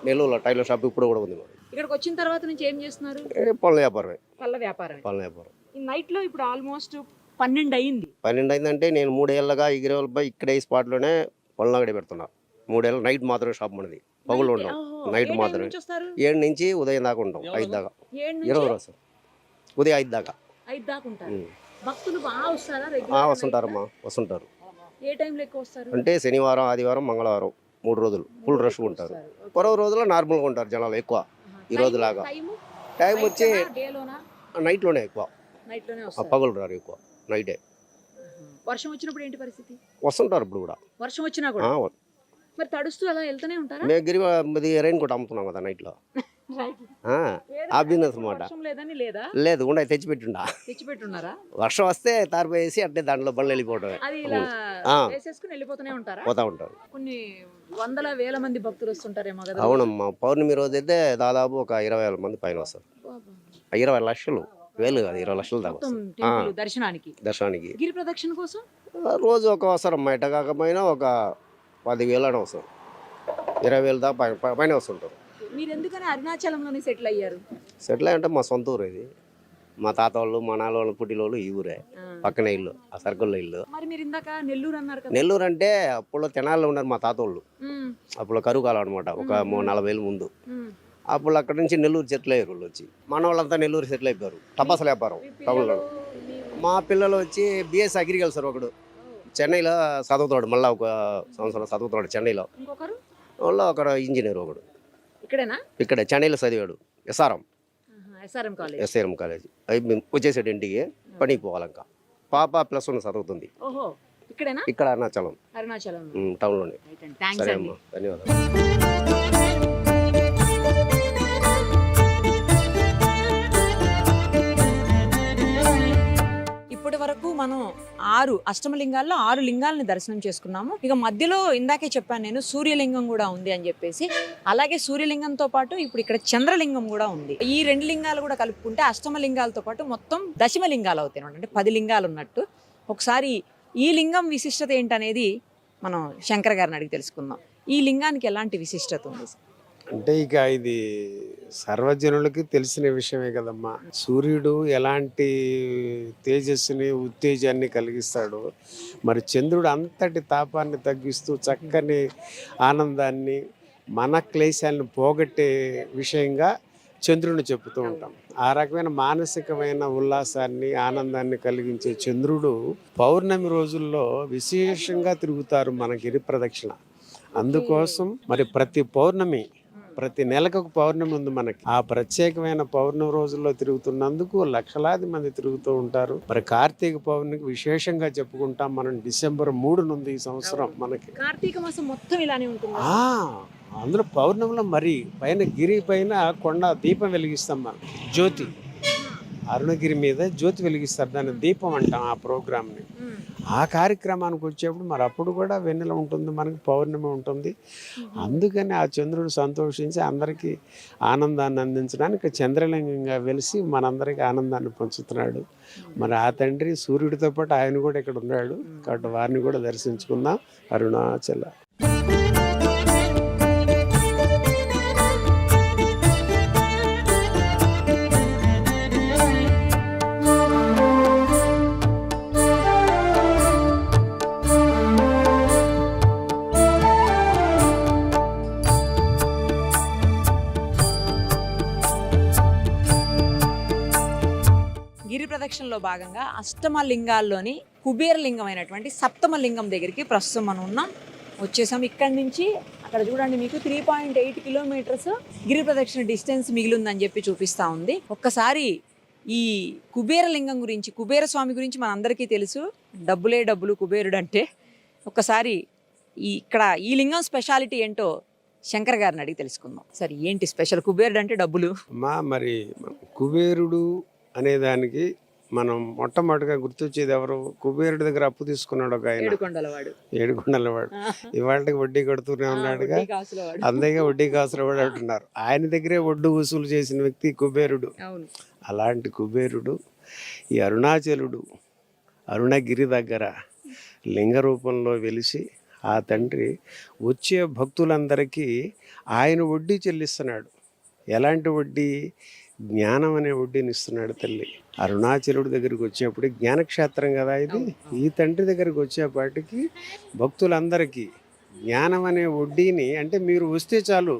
S5: నెల్లూరులో టైలర్ షాప్ ఇప్పుడు కూడా ఉంది. మరి
S1: ఇక్కడికి వచ్చిన తర్వాత నుంచి ఏం చేస్తున్నారు?
S5: పనుల వ్యాపారమే,
S1: పళ్ళ వ్యాపారం.
S5: పనుల వ్యాపారం.
S1: ఈ నైట్ లో ఇప్పుడు ఆల్మోస్ట్ 12 అయింది.
S5: 12 అయిందంటే నేను 3 ఏళ్ళగా ఇగిరేవాళ్ళపై ఇక్కడే ఈ స్పాట్లోనే పనులు అంగడి పెడుతున్నా. 3 ఏళ్ళు నైట్ మాత్రమే షాప్ మనది, పగులు ఉండవు. నైట్ మాత్రమే. 7 నుంచి ఉదయం దాకా ఉంటాం, 5 దాకా. 20 రోజు ఉదయం 5 దాకా.
S1: 5 దాకా ఉంటారు.
S5: ఉమ్.
S1: భక్తులు బాగా వస్తారా?
S5: వస్తుంటారమ్మా, వస్తుంటారు.
S1: ఏ టైంలో ఎక్కువ వస్తారు?
S5: అంటే శనివారం, ఆదివారం, మంగళవారం 3 రోజులు ఫుల్ రష్గా ఉంటారు. పొరవ రోజుల్లో నార్మల్గా ఉంటారు జనాలు ఎక్కువ. ఈ రోజు లాగా టైం వచ్చి నైట్లోనే ఎక్కువ,
S1: నైట్లోనే
S5: ఆ
S1: వస్తారు.
S5: పగలు రారు ఎక్కువ, నైటే
S1: వర్షం వచ్చినప్పుడు ఏంటి పరిస్థితి?
S5: వస్తుంటారు. ఇప్పుడు కూడా
S1: వర్షం వచ్చినా కూడా మరి తడుస్తూ అలా వెళ్తూనే ఉంటారా?
S5: మేము రెయిన్ కోట్ అమ్ముతున్నాం కదా నైట్లో. ఆ బిజినెస్ అనమాట.
S1: వర్షం లేదని లేదా?
S5: లేదు, ఉండే తెచ్చిపెట్టిండా.
S1: తెచ్చిపెట్టున్నారా?
S5: వర్షం వస్తే తారిపోయేసి అంటే దాంట్లో బండ్లు వెళ్ళిపోవటమే.
S1: అది ఇలా
S5: ఆ.
S1: వేసేసుకుని వెళ్ళిపోతూనే ఉంటారా?
S5: పోతా ఉంటారు.
S1: కొన్ని వందల వేల మంది భక్తులు వస్తుంటారేమో కదా?
S5: అవునమ్మా, పౌర్ణమి రోజు అయితే దాదాపు ఒక 20,000 మంది పైన వస్తారు. 20 లక్షలు, వేలు కాదు, 20 లక్షల దాకా
S1: మొత్తం
S5: వస్తారు.
S1: టెంపుల్ దర్శనానికి,
S5: దర్శనానికి
S1: గిరి ప్రదక్షిణ కోసం
S5: రోజు ఒక అవసరం. ఎట కాకపోయినా ఒక 10,000 అని అవసరం, 20,000 దాకా పైన వస్తుంటారు.
S1: మీరు ఎందుకని అరుణాచలంలోనే సెటిల్ అయ్యారు?
S5: సెటిల్ అంటే మా సొంత ఊరు ఇది. మా తాత వాళ్ళు, మా నాన్న వాళ్ళు, పుట్టిలోళ్ళు ఈ ఊరే, పక్కనే ఇల్లు, ఆ సర్కిల్లో ఇల్లు.
S1: మరి మీరు ఇందాక నెల్లూరు అన్నారు కదా?
S5: నెల్లూరు అంటే అప్పుడు తెనాల్లో ఉన్నారు మా తాత వాళ్ళు.
S1: ఉమ్,
S5: అప్పుడు కరువు కాలం అనమాట, ఒక 40 ఏళ్ళ ముందు.
S1: ఉమ్.
S5: అప్పుడు అక్కడ నుంచి నెల్లూరు సెటిల్ అయ్యారు వాళ్ళు వచ్చి. మన వాళ్ళంతా నెల్లూరు సెటిల్ అయిపోయారు. టపాసుల వ్యాపారం
S1: మీ
S5: టౌన్లో.
S1: పిల్లలు, మీ-
S5: మా పిల్లలు వచ్చి బిఎస్ అగ్రికల్చర్, ఒకడు చెన్నైలో చదువుతాడు, మళ్ళీ ఒక సంవత్సరం చదువుతాడు చెన్నైలో.
S1: ఇంకొకరు
S5: వాళ్ళు అక్కడ ఇంజనీర్ ఒకడు
S1: ఇక్కడేనా?
S5: ఇక్కడ చెన్నైలో చదివాడు, SRM
S1: SRM college.
S5: SRM college. అవి మేము వచ్చేసాడు ఇంటికి, పనికి పోవాలి. ఇంకా పాప +1 చదువుతుంది
S1: ఓహో, ఇక్కడేనా?
S5: ఇక్కడ అరుణాచలం
S1: అరుణాచలం.
S5: టౌన్లోనే.
S1: థ్యాంక్స్
S5: సరే
S1: అండి.
S5: అమ్మా, ధన్యవాదాలు.
S1: ఇప్పటి వరకు మనం 6 6 అష్టమలింగాల్లో 6 లింగాలని దర్శనం చేసుకున్నాము. ఇక మధ్యలో ఇందాకే చెప్పాను నేను సూర్యలింగం కూడా ఉంది అని చెప్పేసి. అలాగే సూర్యలింగంతో పాటు ఇప్పుడు ఇక్కడ చంద్రలింగం కూడా ఉంది. ఈ 2 లింగాలు కూడా కలుపుకుంటే అష్టమలింగాలతో పాటు మొత్తం దశమలింగాలు అవుతాయి అంటే 10 లింగాలు ఉన్నట్టు. ఒకసారి ఈ లింగం విశిష్టత ఏంటనేది మనం శంకర్ గారిని అడిగి తెలుసుకుందాం. ఈ లింగానికి ఎలాంటి విశిష్టత ఉంది?
S2: అంటే ఇక ఇది సర్వజనులకి తెలిసిన విషయమే కదమ్మా. సూర్యుడు ఎలాంటి తేజస్సుని ఉత్తేజాన్ని కలిగిస్తాడో, మరి చంద్రుడు అంతటి తాపాన్ని తగ్గిస్తూ చక్కని ఆనందాన్ని మన క్లేశాలను పోగొట్టే విషయంగా చంద్రుడిని చెప్తూ ఉంటాం. ఆ రకమైన మానసికమైన ఉల్లాసాన్ని ఆనందాన్ని కలిగించే చంద్రుడు పౌర్ణమి రోజుల్లో విశేషంగా తిరుగుతారు మన గిరి ప్రదక్షిణ. అందుకోసం మరి ప్రతి నెలకు ఒక పౌర్ణమి ఉంది మనకి. ఆ ప్రత్యేకమైన పౌర్ణమి రోజుల్లో తిరుగుతున్నందుకు లక్షలాది మంది తిరుగుతూ ఉంటారు. మరి కార్తీక పౌర్ణమికి విశేషంగా చెప్పుకుంటాం మనం. డిసెంబర్ 3 నుండి ఈ సంవత్సరం మనకి
S1: కార్తీక మాసం మొత్తం ఇలానే ఉంటుంది.
S2: అందులో పౌర్ణమిలో మరి పైన గిరి పైన కొండ దీపం వెలిగిస్తాం మనం. జ్యోతి అరుణగిరి మీద జ్యోతి వెలిగిస్తారు, దాన్ని దీపం అంటాం ఆ ప్రోగ్రామ్ని. ఆ కార్యక్రమానికి వచ్చేప్పుడు మరి అప్పుడు కూడా వెన్నెల ఉంటుంది మనకి, పౌర్ణమి ఉంటుంది. అందుకని ఆ చంద్రుడు సంతోషించి అందరికీ ఆనందాన్ని అందించడానికి చంద్రలింగంగా వెలిసి మనందరికీ ఆనందాన్ని పంచుతున్నాడు. మరి ఆ తండ్రి సూర్యుడితో పాటు ఆయన కూడా ఇక్కడ ఉన్నాడు కాబట్టి వారిని కూడా దర్శించుకుందాం. అరుణాచల.
S1: గిరి ప్రదక్షిణలో భాగంగా అష్టమ లింగాల్లోని కుబేర లింగం అయినటువంటి సప్తమ లింగం దగ్గరికి ప్రస్తుతం మనం ఉన్నాం. వచ్చేసాం. ఇక్కడి నుంచి అక్కడ చూడండి, మీకు 3.8 కిలోమీటర్స్ గిరి ప్రదక్షిణ డిస్టెన్స్ మిగిలిందని చెప్పి చూపిస్తా ఉంది. ఒక్కసారి ఈ కుబేర లింగం గురించి, కుబేర స్వామి గురించి మనందరికీ తెలుసు. డబ్బులే డబ్బులు కుబేరుడు అంటే. ఒక్కసారి ఇక్కడ ఈ లింగం స్పెషాలిటీ ఏంటో శంకర్ గారిని అడిగి తెలుసుకుందాం. సరే, ఏంటి స్పెషల్? కుబేరుడు అంటే డబ్బులు.
S2: మరి కుబేరుడు అనేదానికి మనం మొట్టమొదటిగా గుర్తొచ్చేది ఎవరు? కుబేరుడి దగ్గర అప్పు తీసుకున్నాడు ఒక ఆయన, ఏడుకొండలవాడు. ఇవాళకి వడ్డీ కడుతూనే ఉన్నాడుగా, అందేగా వడ్డీ కాసుల వాడు అంటున్నారు. ఆయన దగ్గరే వడ్డీ వసూలు చేసిన వ్యక్తి కుబేరుడు. అలాంటి కుబేరుడు ఈ అరుణాచలుడు అరుణగిరి దగ్గర లింగ రూపంలో వెలిసి ఆ తండ్రి వచ్చే భక్తులందరికీ ఆయన వడ్డీ చెల్లిస్తున్నాడు. ఎలాంటి వడ్డీ? జ్ఞానం అనే వడ్డీని ఇస్తున్నాడు తల్లి. అరుణాచలుడి దగ్గరికి వచ్చేప్పుడు జ్ఞానక్షేత్రం కదా ఇది. ఈ తండ్రి దగ్గరికి వచ్చేపాటికి భక్తులందరికీ జ్ఞానం అనే వడ్డీని, అంటే మీరు వస్తే చాలు,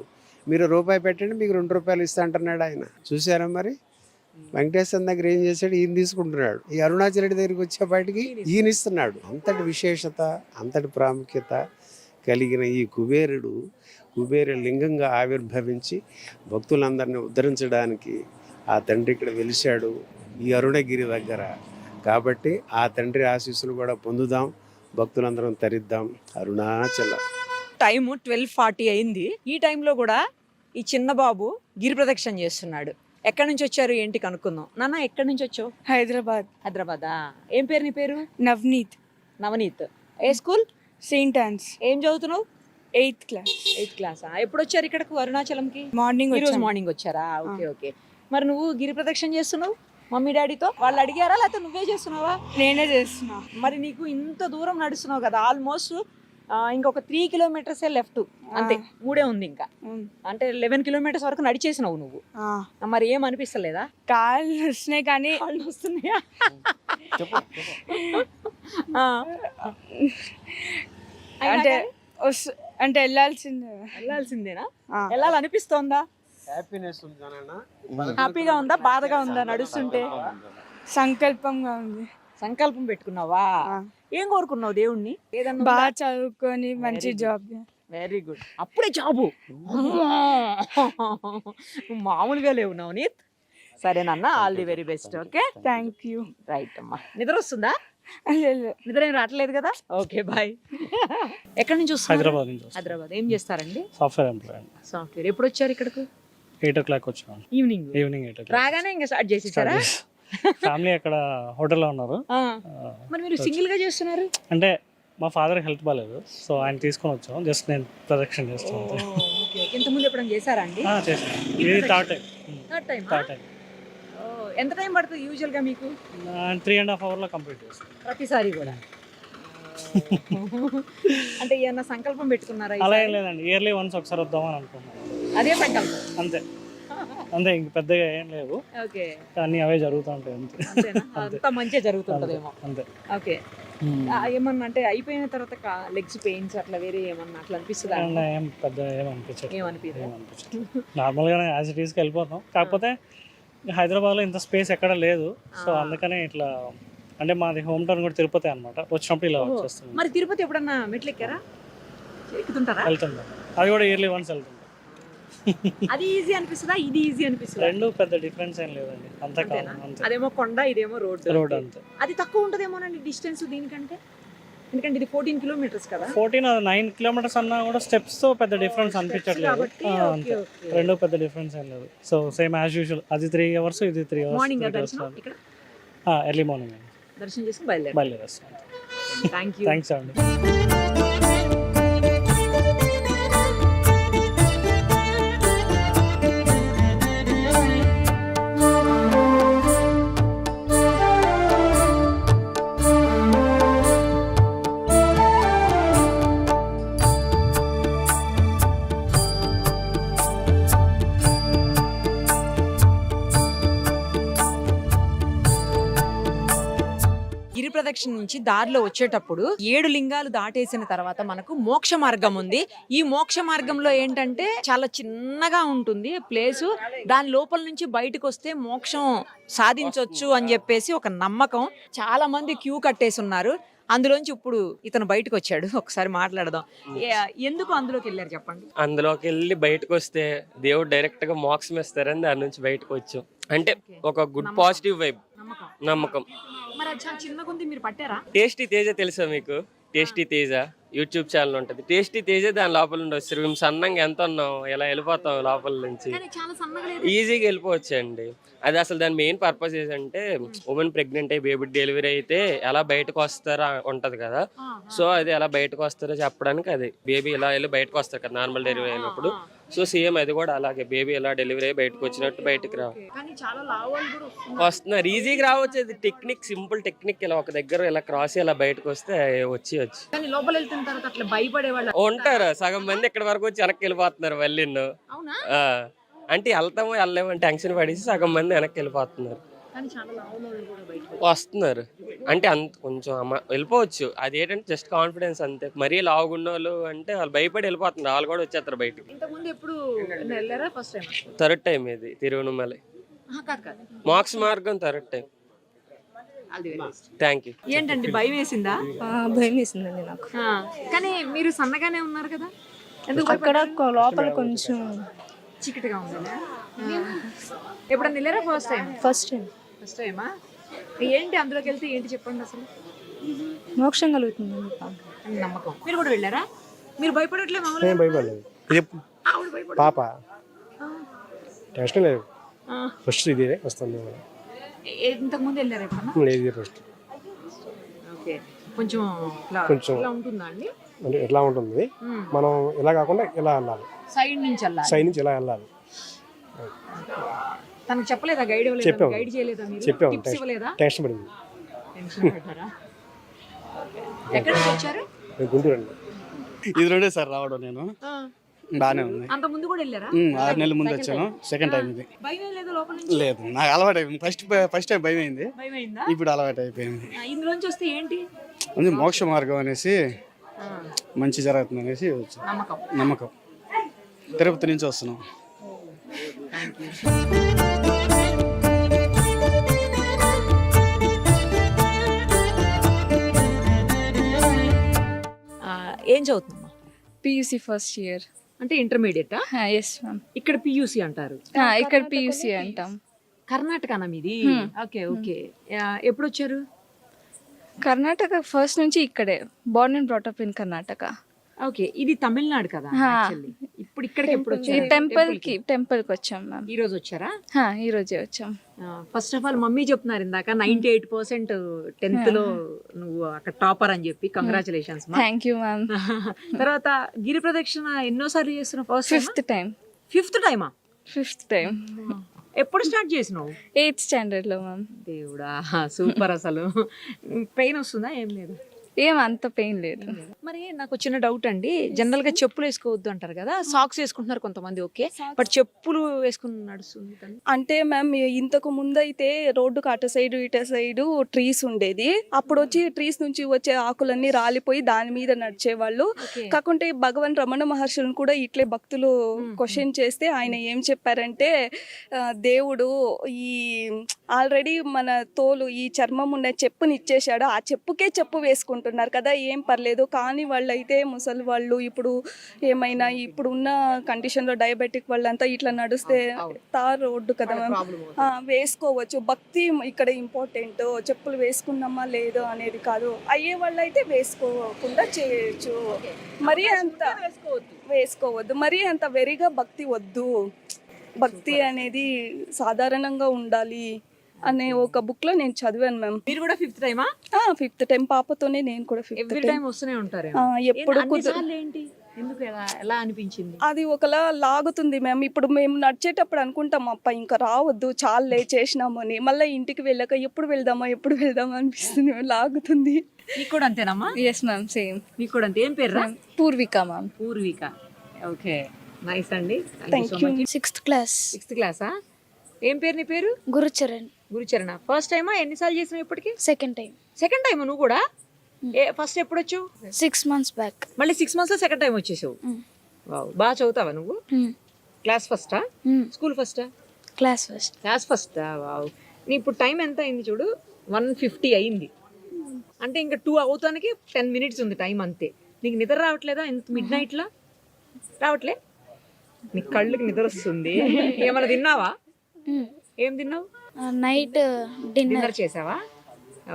S2: మీరు రూపాయి పెట్టండి మీకు 2 రూపాయలు ఇస్తా అంటున్నాడు ఆయన. చూసారా మరి? వెంకటేశ్వర దగ్గర ఏం చేశాడు? ఈయన తీసుకుంటున్నాడు. ఈ అరుణాచలుడి దగ్గరికి వచ్చేపాటికి ఈయన ఇస్తున్నాడు. అంతటి విశేషత, అంతటి ప్రాముఖ్యత కలిగిన ఈ కుబేర లింగంగా ఆవిర్భవించి భక్తులందరినీ ఉద్ధరించడానికి ఆ తండ్రి ఇక్కడ వెలిశాడు ఈ అరుణగిరి దగ్గర. కాబట్టి ఆ తండ్రి ఆశీస్సులు కూడా పొందుదాం, భక్తులందరం తరిద్దాం. అరుణాచల.
S1: టైము 12:40 అయింది. ఈ టైంలో కూడా ఈ చిన్న బాబు గిరి ప్రదక్షిణ చేస్తున్నాడు. ఎక్కడి నుంచి వచ్చారు ఏంటి కనుక్కుందాం. నాన్న, ఎక్కడి నుంచి వచ్చావు? హైదరాబాదా? ఏం పేరు నీ పేరు? నవనీత్. ఏ స్కూల్?
S6: Saint Ann's.
S1: ఏం చదువుతున్నావు?
S6: 8th class.
S1: ఎప్పుడు వచ్చారు ఇక్కడకు అరుణాచలంకి?
S6: మార్నింగ్
S1: మార్నింగ్ వచ్చారా? ఓకే. మరి నువ్వు గిరి ప్రదక్షిణ చేస్తున్నావు మమ్మీ డాడీతో? వాళ్ళు అడిగారా లేకపోతే నువ్వే చేస్తున్నావా?
S6: నేనే చేస్తున్నా.
S1: మరి నీకు ఇంత దూరం నడుస్తున్నావు కదా, ఆల్మోస్ట్ ఇంకొక 3 కిలోమీటర్సే లెఫ్ట్, అంతే. 3 ఉంది ఇంకా. అంటే 11 కిలోమీటర్స్ వరకు నడిచేసినావు నువ్వు. మరి ఏం అనిపిస్తలేదా?
S6: కాళ్ళు వస్తున్నాయి కానీ.
S1: కాళ్ళు వస్తున్నాయా?
S6: అంటే వెళ్ళాల్సిందేనా?
S1: వెళ్ళాలనిపిస్తోందా? హ్యాపీగా ఉందా, బాధగా ఉందా నడుస్తుంటే?
S6: సంకల్పంగా ఉంది.
S1: సంకల్పం పెట్టుకున్నావా? ఏం కోరుకున్నావు దేవుణ్ణి? ఏదన్నా
S6: బాగా చదువుకొని మంచి జాబ్.
S1: Very good. అప్పుడే జాబు? మామూలుగా లేవు నవనీత్. సరేనన్నా, all the very best. Okay,
S6: thank you.
S1: Right అమ్మా. నిద్ర వస్తుందా? నిద్ర ఏం రావట్లేదు కదా? Okay, bye. ఎక్కడి నుంచి వస్తున్నారు? హైదరాబాద్. ఏం చేస్తారండి?
S7: Software employee.
S1: సాఫ్ట్వేర్. ఎప్పుడు వచ్చారు ఇక్కడికి?
S7: 8 o'clock వచ్చాను.
S1: Evening
S7: 8 o'clock.
S1: రాగానే ఇంకా స్టార్ట్ చేసేసారా?
S7: ఫ్యామిలీ అక్కడ హోటల్లో ఉన్నారు.
S1: ఆ, మరి మీరు సింగిల్ గా చేస్తున్నారు?
S7: అంటే మా ఫాదర్ హెల్త్ బాగాలేదు, సో ఆయన తీసుకొని వచ్చాం. జస్ట్ నేను ప్రదక్షిణ చేస్తాను అంతే.
S1: ఇంతకుముందు ఎప్పుడైనా చేశారా అండి?
S7: చేసాను. ఇది third time.
S1: Third time.
S7: Third time.
S1: ఎంత టైం పడుతుంది యూజువల్ గా మీకు?
S7: 3.5 hours కంప్లీట్ చేస్తాను
S1: ప్రతిసారి కూడా? అంటే ఏమన్నా సంకల్పం పెట్టుకున్నారా?
S7: అలా ఏం
S1: ఈసారి?
S7: లేదండి, ఇయర్లీ వన్స్ ఒకసారి వద్దామని అనుకున్నాను
S1: అదే సంకల్పం.
S7: అంతే. అంతే, ఇంక పెద్దగా ఏం లేవు,
S1: ఓకే,
S7: కానీ అవే జరుగుతూ ఉంటాయి అంతే.
S1: అంతేనా? అంతా మంచిగా జరుగుతుంటదేమో.
S7: అంతే.
S1: ఓకే. ఏమన్నా అంటే అయిపోయిన తర్వాత లెగ్స్ పెయిన్స్ అట్లా వేరే ఏమన్నా అట్లా అనిపిస్తుందా?
S7: అండ్ ఏం పెద్ద ఏమనిపించదు.
S1: ఏమనిపిస్తుంది?
S7: నార్మల్గానే యాజ్ ఇట్ ఈస్కి వెళ్ళిపోతాం. కాకపోతే హైదరాబాద్లో ఇంత స్పేస్ ఎక్కడ లేదు, సో అందుకనే ఇట్లా. అంటే మాది హోమ్ టౌన్ కూడా తిరుపతి అనమాట. వచ్చినప్పుడు ఇలా వచ్చేస్తాం.
S1: మరి తిరుపతి ఎప్పుడన్నా మెట్లు ఎక్కారా? ఎక్కుతుంటారా?
S7: వెళ్తుంటాం, అది కూడా ఇయర్లీ వన్స్ వెళ్తుంటాం.
S1: అది ఈజీ అనిపిస్తుందా, ఇది ఈజీ అనిపిస్తుందా?
S7: రెండు పెద్ద డిఫరెన్స్ ఏం లేదండి, అంతే కాదు. అంతే,
S1: అదేమో కొండ, ఇదేమో రోడ్.
S7: రోడ్ అంతే.
S1: అది తక్కువ ఉంటదేమోనండి డిస్టెన్స్ దీనికంటే, ఎందుకంటే ఇది 14 kilometers కదా.
S7: 9 kilometers అన్నా కూడా స్టెప్స్ తో పెద్ద డిఫరెన్స్ అనిపించట్లేదు.
S1: కాబట్టి
S7: అంతే, రెండు పెద్ద డిఫరెన్స్ ఏం లేదు. సో సేమ్ యాజ్ యూజువల్, అది 3 hours, ఇది 3 hours.
S1: మార్నింగ్ దర్శనం ఇక్కడ
S7: ఎర్లీ మార్నింగ్
S1: దర్శనం చేసుకుని
S7: బయలుదేరేస్తాం.
S1: Thank you.
S7: థ్యాంక్స్ అండి.
S1: గిరి ప్రదక్షిణ నుంచి దారిలో వచ్చేటప్పుడు 7 లింగాలు దాటేసిన తర్వాత మనకు మోక్ష మార్గం ఉంది. ఈ మోక్ష మార్గంలో ఏంటంటే చాలా చిన్నగా ఉంటుంది ప్లేసు. దాని లోపల నుంచి బయటకు వస్తే మోక్షం సాధించొచ్చు అని చెప్పేసి ఒక నమ్మకం. చాలా మంది క్యూ కట్టేసి ఉన్నారు. అందులోంచి ఇప్పుడు ఇతను బయటకు వచ్చాడు. ఒకసారి మాట్లాడదాం. ఎందుకు అందులోకి వెళ్ళారు చెప్పండి?
S8: అందులోకి వెళ్ళి బయటకు వస్తే దేవుడు డైరెక్ట్ గా మోక్షం ఇస్తారని దాని నుంచి బయటకు వచ్చాం. అంటే ఒక గుడ్ పాజిటివ్ వైబ్, నమ్మకం.
S1: మరి అది చాలా చిన్నగా ఉంది, మీరు పట్టారా?
S8: టేస్టీ తేజ తెలుసా మీకు? టేస్టీ తేజ యూట్యూబ్ ఛానల్ ఉంటుంది. టేస్టీ తేజ దాని లోపల నుండి వస్తారు. మేము సన్నంగా ఎంత ఉన్నాం, ఎలా వెళ్ళిపోతాం లోపల నుంచి,
S1: చాలా సన్నగా లేదు.
S8: ఈజీగా వెళ్ళిపోవచ్చు అండి. అది అసలు దాని మెయిన్ పర్పస్ ఏంటంటే ఉమెన్ ప్రెగ్నెంట్ అయ్యి బేబీ డెలివరీ అయితే ఎలా బయటకు వస్తారో ఉంటది కదా. సో అది ఎలా బయటకు వస్తారో చెప్పడానికి, అది బేబీ ఇలా వెళ్ళి బయటకు వస్తారు కదా నార్మల్ డెలివరీ అయినప్పుడు. సో సేమ్ అది కూడా అలాగే, బేబీ ఎలా డెలివరీ అయ్యి బయటకు వచ్చినట్టు బయటకు వస్తున్నారు. ఈజీగా రావచ్చు. అది టెక్నిక్, సింపుల్ టెక్నిక్. ఇలా ఒక దగ్గర ఇలా క్రాస్ ఇలా బయటకు వస్తే వచ్చి
S1: కానీ లోపల వెళ్తున్న తర్వాత అట్లా భయపడేవాళ్ళు
S8: ఉంటారు. సగం మంది ఇక్కడ వరకు వచ్చి వెనక్కి వెళ్ళిపోతున్నారు మళ్ళీ.
S1: అవునా?
S8: అంటే వెళ్తామో వెళ్ళలేమని టెన్షన్ పడేసి సగం మంది వెనక్కి వెళ్ళిపోతున్నారు,
S1: కానీ చాలా లావులోళ్ళు కూడా బయటకు
S8: వస్తున్నారు. అంటే అంత కొంచెం వెళ్ళిపోవచ్చు. అది ఏంటంటే జస్ట్ కాన్ఫిడెన్స్ అంతే. మరీ లావుగున్న వాళ్ళు అంటే వాళ్ళు భయపడి వెళ్ళిపోతున్నారు, వాళ్ళు కూడా వచ్చేస్తారు బయటకు.
S1: ఇంతకుముందు ఎప్పుడు వెళ్ళారా? First time?
S8: థర్డ్ టైం ఇది తిరువనమలై మోక్ష మార్గం, థర్డ్ టైం. Thank you.
S1: ఏంటండి భయం వేసిందా?
S6: భయం వేసిందండి నాకు.
S1: కానీ మీరు సన్నగానే ఉన్నారు కదా, ఎందుకు
S6: అక్కడ లోపల కొంచెం
S1: చీకటిగా ఉందా? ఎప్పుడన్నా వెళ్ళారా? First time.
S6: First time.
S1: First టైమా? ఏంటి అందులోకి వెళ్తే ఏంటి చెప్పండి అసలు?
S6: మోక్షం కలుగుతుంది
S1: అని నమ్మకం. మీరు కూడా వెళ్ళారా? మీరు భయపడట్లే?
S2: నేను భయపడలేదు. పాప టెన్షన్ లేదు. ఫస్ట్ ఇదే వస్తుంది.
S1: ఇంతకు ముందు వెళ్ళారా ఎప్పుడన్నా?
S2: లేదు, ఫస్ట్.
S1: ఓకే. కొంచెం
S2: కొంచెం
S1: ఇలా ఉంటుందా అండి?
S2: అంటే ఎట్లా ఉంటుంది, మనం ఇలా కాకుండా ఇలా వెళ్ళాలి,
S1: సైడ్ నుంచి వెళ్ళాలి.
S2: సైడ్ నుంచి ఇలా వెళ్ళాలి.
S1: తనకు చెప్పలేదా? గైడ్ ఇవ్వలేదా?
S2: చెప్పాము.
S1: గైడ్ చేయలేదా మీరు?
S2: చెప్పాము.
S1: టిప్స్ ఇవ్వలేదా?
S2: టెన్షన్ పడింది.
S1: టెన్షన్ పడ్డారా? ఎక్కడి నుంచి వచ్చారు?
S2: నేను గుంటూరు అండి.
S9: ఇది రెండే సార్ రావడం. నేను బాగానే ఉంది.
S1: అంత ముందు కూడా వెళ్ళారా?
S9: 6 నెలల ముందు వచ్చాను. సెకండ్ టైం ఇది.
S1: భయం లేదా లోపల నుంచి?
S9: లేదు, నాకు అలవాటు అయిపోయింది. ఫస్ట్ టైం భయం అయింది,
S1: భయం అయిందా?
S9: ఇప్పుడు అలవాటు అయిపోయింది.
S1: ఇందులోంచి వస్తే ఏంటి?
S9: ఉంది మోక్ష మార్గం అనేసి, మంచి జరుగుతుంది అనేసి నమ్మకం. తిరుపతి నుంచి వస్తున్నాం.
S1: ఏం చదువుతుందమ్మా?
S6: PUC first year.
S1: అంటే ఇంటర్మీడియట్?
S6: Yes ma'am.
S1: ఇక్కడ పియూసీ అంటారు.
S6: ఇక్కడ పియూసీ అంటాం.
S1: కర్ణాటకనా మీది? Okay okay. ఎప్పుడు వచ్చారు?
S6: కర్ణాటక ఫస్ట్ నుంచి ఇక్కడే. Born and brought up in Karnataka.
S1: Okay, ఇది తమిళనాడు కదా
S6: హా.
S1: actually. ఇప్పుడు ఇక్కడికి ఎప్పుడు
S6: ఈ
S1: వచ్చారు?
S6: టెంపుల్కి వచ్చాం మ్యామ్.
S1: ఈ రోజు వచ్చారా?
S6: ఈ రోజే వచ్చాం.
S1: ఫస్ట్ ఆఫ్ ఆల్ మమ్మీ చెప్తున్నారు ఇందాక 98% 10th లో నువ్వు అక్కడ టాపర్ అని చెప్పి కంగ్రాచులేషన్స్.
S6: Thank you ma'am.
S1: తర్వాత గిరి ప్రదక్షిణ ఎన్నోసార్లు చేస్తున్నావు? ఫిఫ్త్ టైమా?
S6: Fifth time.
S1: ఎప్పుడు స్టార్ట్ చేసినావు?
S6: 8th స్టాండర్డ్లో మ్యామ్.
S1: దేవుడా, సూపర్. అసలు పెయిన్ వస్తుందా? ఏం లేదు.
S6: ఏం అంత పెయిన్ లేదు.
S1: మరి నాకు చిన్న డౌట్ అండి, జనరల్ గా చెప్పులు వేసుకోవద్దు అంటారు కదా, సాక్స్ వేసుకుంటున్నారు కొంతమంది, ఓకే, బట్ చెప్పులు వేసుకుని నడుస్తుంది కదా?
S10: అంటే మ్యామ్ ఇంతకు ముందు అయితే రోడ్డుకు అటు సైడ్ ఇటు సైడ్ ట్రీస్ ఉండేది. అప్పుడు వచ్చి ట్రీస్ నుంచి వచ్చే ఆకులన్నీ రాలిపోయి దాని మీద నడిచేవాళ్ళు. కాకుంటే భగవాన్ రమణ మహర్షులను కూడా ఇట్లే భక్తులు క్వశ్చన్ చేస్తే ఆయన ఏం చెప్పారంటే, దేవుడు ఈ ఆల్రెడీ మన తోలు ఈ చర్మం ఉన్న చెప్పుని ఇచ్చేశాడు, ఆ చెప్పుకే చెప్పు వేసుకుంటున్నారు కదా, ఏం పర్లేదు. కానీ వాళ్ళైతే ముసలి వాళ్ళు, ఇప్పుడు ఏమైనా ఇప్పుడు ఉన్న కండిషన్లో డయాబెటిక్ వాళ్ళంతా ఇట్లా నడిస్తే తార్ రోడ్డు కదా మ్యామ్, వేసుకోవచ్చు. భక్తి ఇక్కడ ఇంపార్టెంట్, చెప్పులు వేసుకున్నామా లేదో అనేది కాదు. అయ్యే వాళ్ళు అయితే వేసుకోకుండా చేయొచ్చు, మరీ అంత వేసుకోవద్దు, మరీ అంత వెరీగా భక్తి వద్దు. భక్తి అనేది సాధారణంగా ఉండాలి అనే ఒక బుక్ లో నేను చదివాను మ్యామ్.
S1: మీరు కూడా ఫిఫ్త్ టైమా?
S10: ఫిఫ్త్ టైం పాపతోనే నేను కూడా
S1: ఎవ్రీ
S10: ఫిఫ్త్
S1: టైం వస్తూనే ఉంటారు.
S10: ఎప్పుడు
S1: ఏంటి, ఎందుకు, ఎలా అనిపించింది?
S10: అది ఒకలా లాగుతుంది మ్యామ్. ఇప్పుడు మేము నడిచేటప్పుడు అనుకుంటాం, అప్ప ఇంకా రావద్దు, చాలే చేసినాము అని. మళ్ళీ ఇంటికి వెళ్ళాక ఎప్పుడు వెళ్దామా అనిపిస్తుంది, లాగుతుంది.
S1: నీకు కూడా అంతేనమ్మా?
S6: Yes ma'am, same.
S1: నీకు కూడా అంతే. ఏం పేరు?
S6: Purvika ma'am.
S1: Purvika. Okay, nice అండి.
S10: Thank you.
S4: 6th class.
S1: 6th క్లాసా? ఏం పేరు నీ పేరు?
S4: గురుచరణ్.
S1: గురుచరణ. ఫస్ట్ టైమా? ఎన్నిసార్లు చేసినావు ఇప్పటికి?
S4: Second time.
S1: సెకండ్ టైం నువ్వు కూడా? ఫస్ట్ ఎప్పుడు వచ్చావు?
S4: 6 months back.
S1: మళ్ళీ 6 months లో సెకండ్ టైం వచ్చేసావు. వావ్, బాగా చదువుతావా నువ్వు? క్లాస్ ఫస్టా? స్కూల్ ఫస్టా?
S4: Class first.
S1: క్లాస్ ఫస్టా? వావ్. నీ ఇప్పుడు టైం ఎంత అయింది చూడు, 1:50 అయింది. అంటే ఇంకా 2 అవుతానికి 10 minutes ఉంది టైం, అంతే. నీకు నిద్ర రావట్లేదా ఇంత మిడ్ నైట్లో? రావట్లే? నీ కళ్ళకి నిద్ర వస్తుంది. ఏమైనా తిన్నావా? ఏం తిన్నావు?
S4: Night dinner.
S1: డిన్నర్ చేసావా?